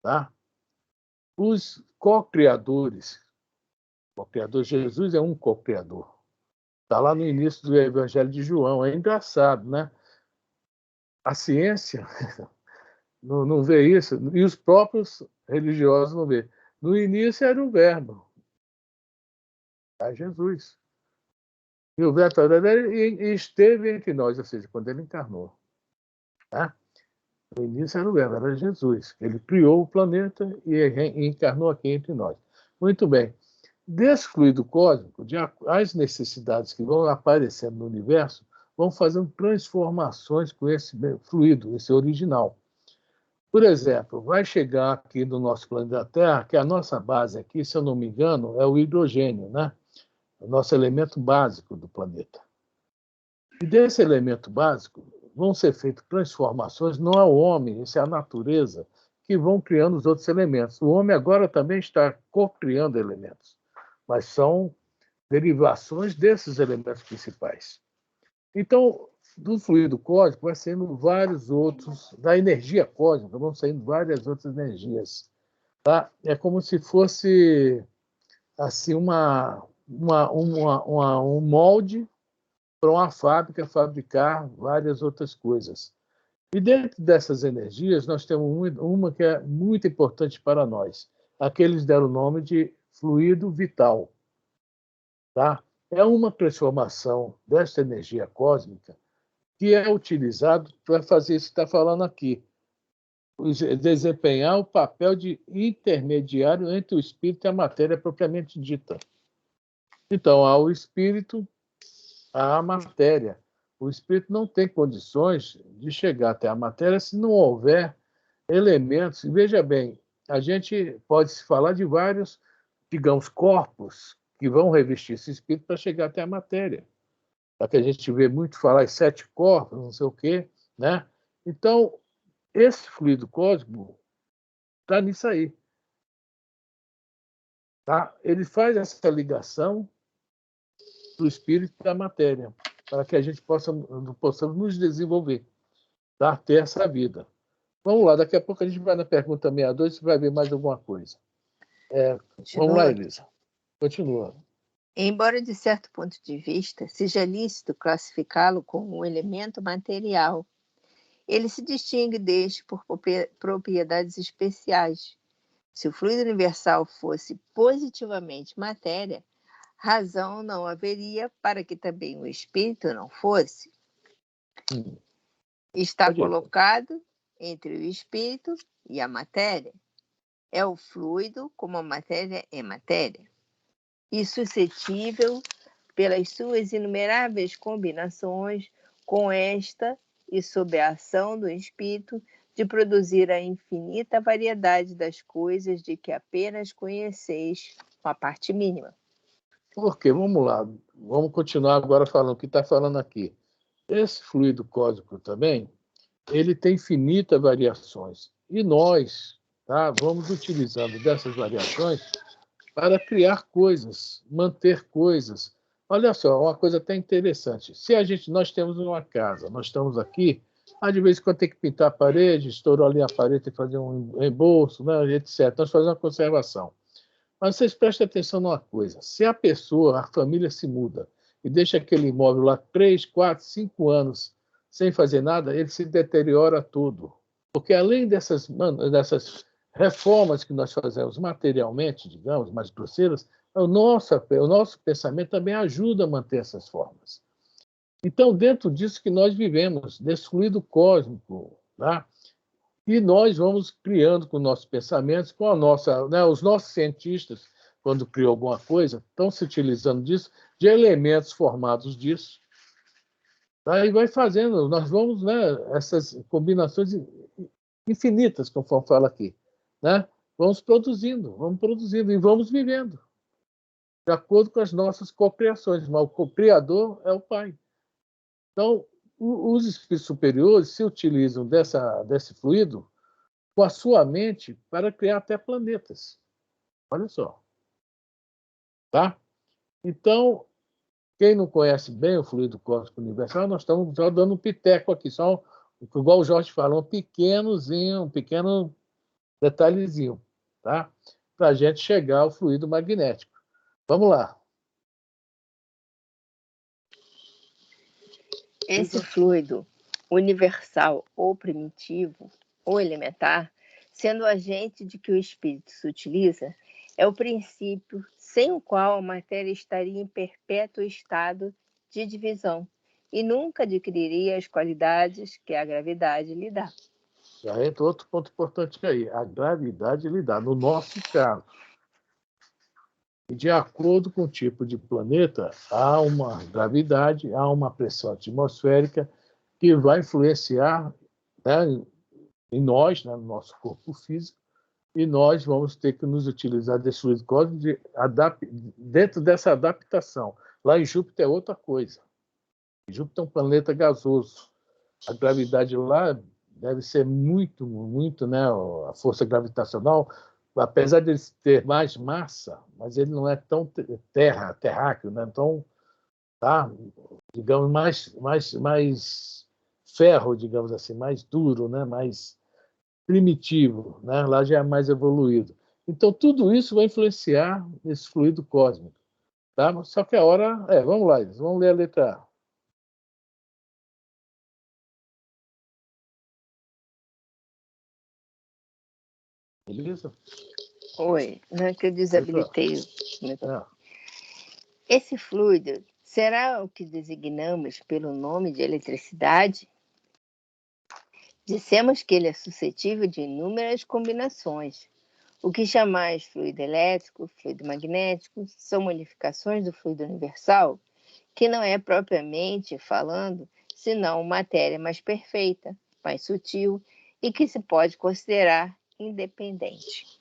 tá? Os co-criadores, Jesus é um co-criador. Está lá no início do Evangelho de João. É engraçado, né? A ciência não vê isso, e os próprios religiosos não vê. No início era o Verbo, é Jesus. E o Verbo esteve entre nós, ou seja, quando ele encarnou. Tá? No início era o Verbo, era Jesus. Ele criou o planeta e encarnou aqui entre nós. Muito bem. Desse fluido cósmico, as necessidades que vão aparecendo no universo vão fazendo transformações com esse fluido, esse original. Por exemplo, vai chegar aqui no nosso planeta Terra, que a nossa base aqui, se eu não me engano, é o hidrogênio, né? O nosso elemento básico do planeta. E desse elemento básico vão ser feitas transformações, não é o homem, isso é a natureza, que vão criando os outros elementos. O homem agora também está co-criando elementos, mas são derivações desses elementos principais. Então, do fluido cósmico vai saindo vários outros, da energia cósmica vão saindo várias outras energias. Tá? É como se fosse assim, um molde para uma fábrica fabricar várias outras coisas. E dentro dessas energias, nós temos uma que é muito importante para nós. Aqueles deram o nome de fluido vital. Tá? É uma transformação dessa energia cósmica que é utilizado para fazer isso que está falando aqui, desempenhar o papel de intermediário entre o espírito e a matéria propriamente dita. Então, há o espírito, há a matéria. O espírito não tem condições de chegar até a matéria se não houver elementos. E veja bem, a gente pode se falar de vários, digamos, corpos que vão revestir esse espírito para chegar até a matéria. É que a gente vê muito falar em 7 corpos, não sei o quê, né? Então, esse fluido cósmico está nisso aí. Tá? Ele faz essa ligação do espírito e da matéria, para que a gente possamos nos desenvolver, tá? Ter essa vida. Vamos lá, daqui a pouco a gente vai na pergunta 62 e vai ver mais alguma coisa. Vamos lá, Elisa. Continua. Embora, de certo ponto de vista, seja lícito classificá-lo como um elemento material, ele se distingue deste por propriedades especiais. Se o fluido universal fosse positivamente matéria, razão não haveria para que também o espírito não fosse. Está colocado entre o espírito e a matéria. É o fluido como a matéria é matéria, e suscetível, pelas suas inumeráveis combinações com esta e sob a ação do espírito, de produzir a infinita variedade das coisas de que apenas conheceis uma parte mínima. Por quê? Vamos lá. Vamos continuar agora falando o que está falando aqui. Esse fluido cósmico também, ele tem infinitas variações. E nós, tá, vamos utilizando dessas variações para criar coisas, manter coisas. Olha só, uma coisa até interessante. Se nós temos uma casa, nós estamos aqui, de vez em quando tem que pintar a parede, estourou ali a parede, tem que fazer um reembolso, né, etc. Nós fazemos uma conservação. Mas vocês prestem atenção numa coisa. Se a pessoa, a família se muda e deixa aquele imóvel lá 3, 4, 5 anos sem fazer nada, ele se deteriora todo. Porque além dessas reformas que nós fazemos materialmente, digamos, mais grosseiras, o nosso pensamento também ajuda a manter essas formas. Então, dentro disso que nós vivemos, desse fluido cósmico, tá? E nós vamos criando com nossos pensamentos, com a nossa, né, os nossos cientistas, quando criam alguma coisa, estão se utilizando disso, de elementos formados disso, Aí vai fazendo, nós vamos, né, essas combinações infinitas, conforme fala aqui, né? Vamos produzindo e vamos vivendo, de acordo com as nossas cocriações, mas o cocriador é o Pai. Então, os espíritos superiores se utilizam desse fluido com a sua mente para criar até planetas. Olha só. Tá? Então, quem não conhece bem o fluido cósmico universal, nós estamos só dando um piteco aqui, só igual o Jorge falou, um pequeno detalhezinho, tá? Para a gente chegar ao fluido magnético. Vamos lá. Esse fluido universal ou primitivo ou elementar, sendo o agente de que o espírito se utiliza, é o princípio sem o qual a matéria estaria em perpétuo estado de divisão e nunca adquiriria as qualidades que a gravidade lhe dá. Já entra outro ponto importante aí. A gravidade lhe dá, no nosso caso. E de acordo com o tipo de planeta, há uma gravidade, há uma pressão atmosférica que vai influenciar, né, em nós, né, no nosso corpo físico, e nós vamos ter que nos utilizar desse fluido cósmico dentro dessa adaptação. Lá em Júpiter é outra coisa. Júpiter é um planeta gasoso. A gravidade lá deve ser muito, muito, né, a força gravitacional, apesar de ele ter mais massa, mas ele não é tão terráqueo, né? Então, tá, digamos, mais ferro, digamos assim, mais duro, né? Mais primitivo, né? Lá já é mais evoluído. Então, tudo isso vai influenciar esse fluido cósmico. Tá? Só que a hora... vamos lá, vamos ler a letra A. Beleza? Oi, não é que eu desabilitei o microfone. Esse fluido será o que designamos pelo nome de eletricidade? Dissemos que ele é suscetível de inúmeras combinações. O que chamais fluido elétrico, fluido magnético, são modificações do fluido universal, que não é propriamente falando, senão matéria mais perfeita, mais sutil e que se pode considerar independente.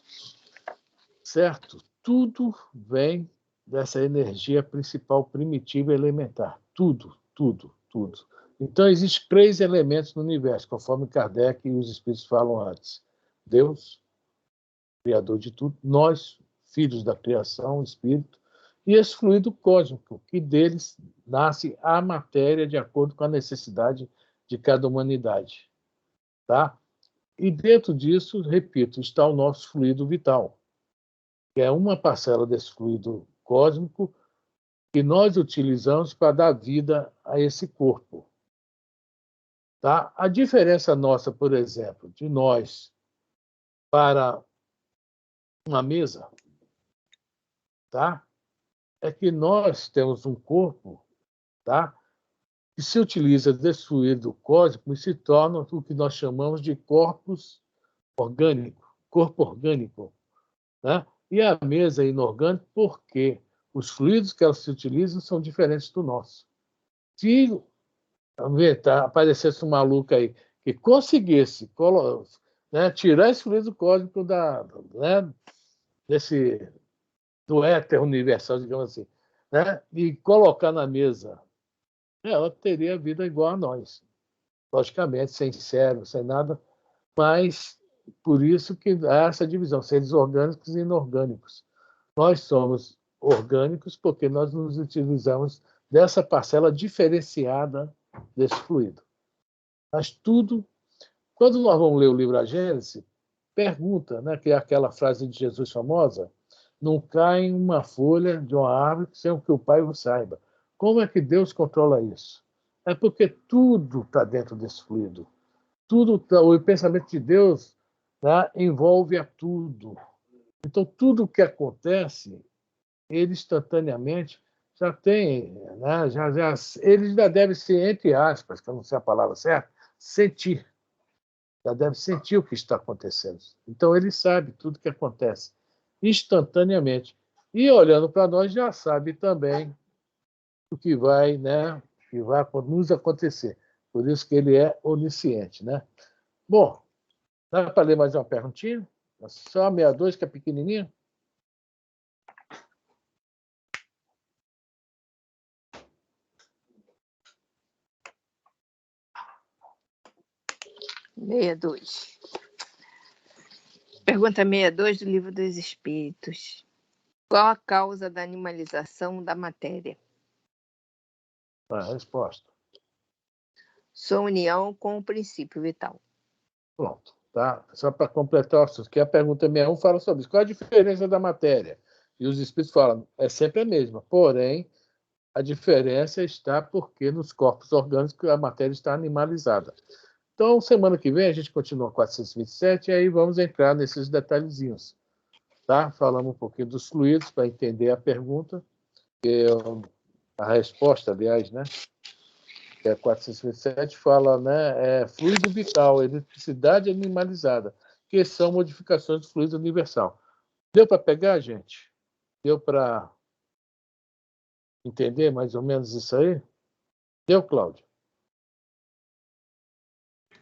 Certo? Tudo vem dessa energia principal primitiva elementar. Tudo, tudo, tudo. Então, existem 3 elementos no universo, conforme Kardec e os espíritos falam antes. Deus, criador de tudo, nós, filhos da criação, espírito, e esse fluido cósmico, que deles nasce a matéria de acordo com a necessidade de cada humanidade. Tá? E dentro disso, repito, está o nosso fluido vital, que é uma parcela desse fluido cósmico que nós utilizamos para dar vida a esse corpo. Tá? A diferença nossa, por exemplo, de nós para uma mesa, tá? É que nós temos um corpo, tá? Que se utiliza desse fluido cósmico e se torna o que nós chamamos de corpo orgânico, né? E a mesa é inorgânica porque os fluidos que elas se utilizam são diferentes do nosso. Se aparecesse um maluco aí que conseguisse né, tirar esse fluido cósmico né, do éter universal, digamos assim, né, e colocar na mesa, ela teria vida igual a nós. Logicamente, sem cérebro, sem nada, mas por isso que há essa divisão, seres orgânicos e inorgânicos. Nós somos orgânicos porque nós nos utilizamos dessa parcela diferenciada desse fluido. Mas tudo, quando nós vamos ler o livro A Gênese, pergunta, né, que é aquela frase de Jesus famosa, não cai uma folha de uma árvore sem que o Pai o saiba. Como é que Deus controla isso? É porque tudo está dentro desse fluido. O pensamento de Deus, né, envolve a tudo. Então, tudo o que acontece, ele instantaneamente já tem, né, ele já deve ser, entre aspas, que eu não sei a palavra certa, sentir. Já deve sentir o que está acontecendo. Então, ele sabe tudo o que acontece instantaneamente. E, olhando para nós, já sabe também o que vai, né, que vai nos acontecer. Por isso que ele é onisciente, né? Bom, dá para ler mais uma perguntinha? Só a 62, que é pequenininha? Pergunta 62 do Livro dos Espíritos. Qual a causa da animalização da matéria? A resposta. Sua união com o princípio vital. Pronto, tá? Só para completar o assunto, que a pergunta 61 fala sobre isso. Qual a diferença da matéria? E os espíritos falam, é sempre a mesma, porém, a diferença está porque nos corpos orgânicos a matéria está animalizada. Então, semana que vem a gente continua 427 e aí vamos entrar nesses detalhezinhos, tá? Falamos um pouquinho dos fluidos para entender a pergunta, a resposta, aliás, né? Que é 457 fala, né? Fluido vital, eletricidade animalizada, que são modificações do fluido universal. Deu para pegar, gente? Deu para entender mais ou menos isso aí? Deu, Cláudio?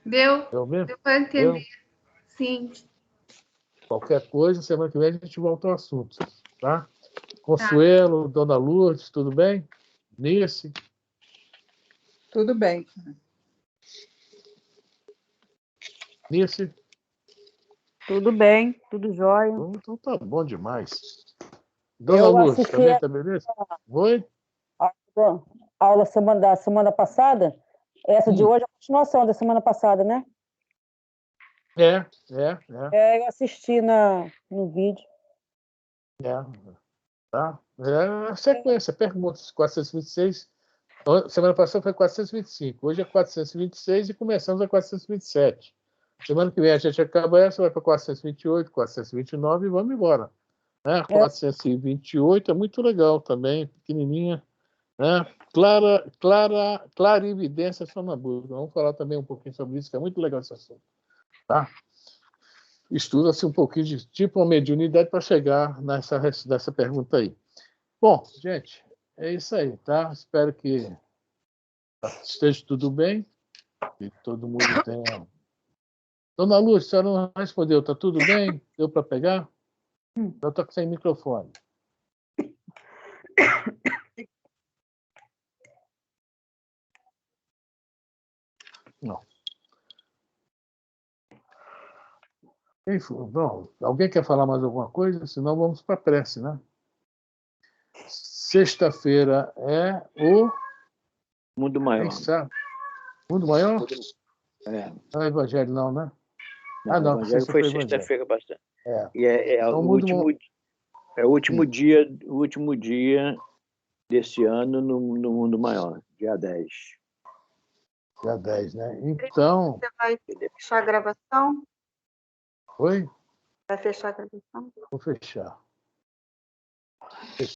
Deu mesmo? para entender. Deu? Sim. Qualquer coisa, semana que vem a gente volta ao assunto, tá? Consuelo, Dona Lourdes, tudo bem? Nice? Tudo bem. Nice? Tudo bem, tudo jóia. Então tá bom demais. Dona Lourdes, também tá beleza? Oi? A aula da semana passada. Essa de hoje é a continuação da semana passada, né? Eu assisti no vídeo. Tá? É a sequência, perguntas. 426. Semana passada foi 425. Hoje é 426 e começamos a 427. Semana que vem a gente acaba essa, vai para 428, 429 e vamos embora. Né? 428 é muito legal também, pequenininha. Né? Clarividência sonambúlica. Vamos falar também um pouquinho sobre isso, que é muito legal esse assunto. Tá? Estuda-se um pouquinho de tipo uma mediunidade para chegar nessa pergunta aí. Bom, gente, é isso aí, tá? Espero que esteja tudo bem, que todo mundo tenha... Dona Lúcia, a senhora não respondeu, tá tudo bem? Deu para pegar? Eu estou sem microfone. Não. Bom, alguém quer falar mais alguma coisa? Senão vamos para a prece, né? Sexta-feira é o... Mundo Maior. Quem sabe? Mundo Maior? Não é Evangelho, não, né? Não, não, o Evangelho foi sexta-feira passada. E então, o último dia desse ano no Mundo Maior, dia 10. Dia 10, né? Então... Você vai fechar a gravação? Oi? Vai fechar a gravação? Vou fechar.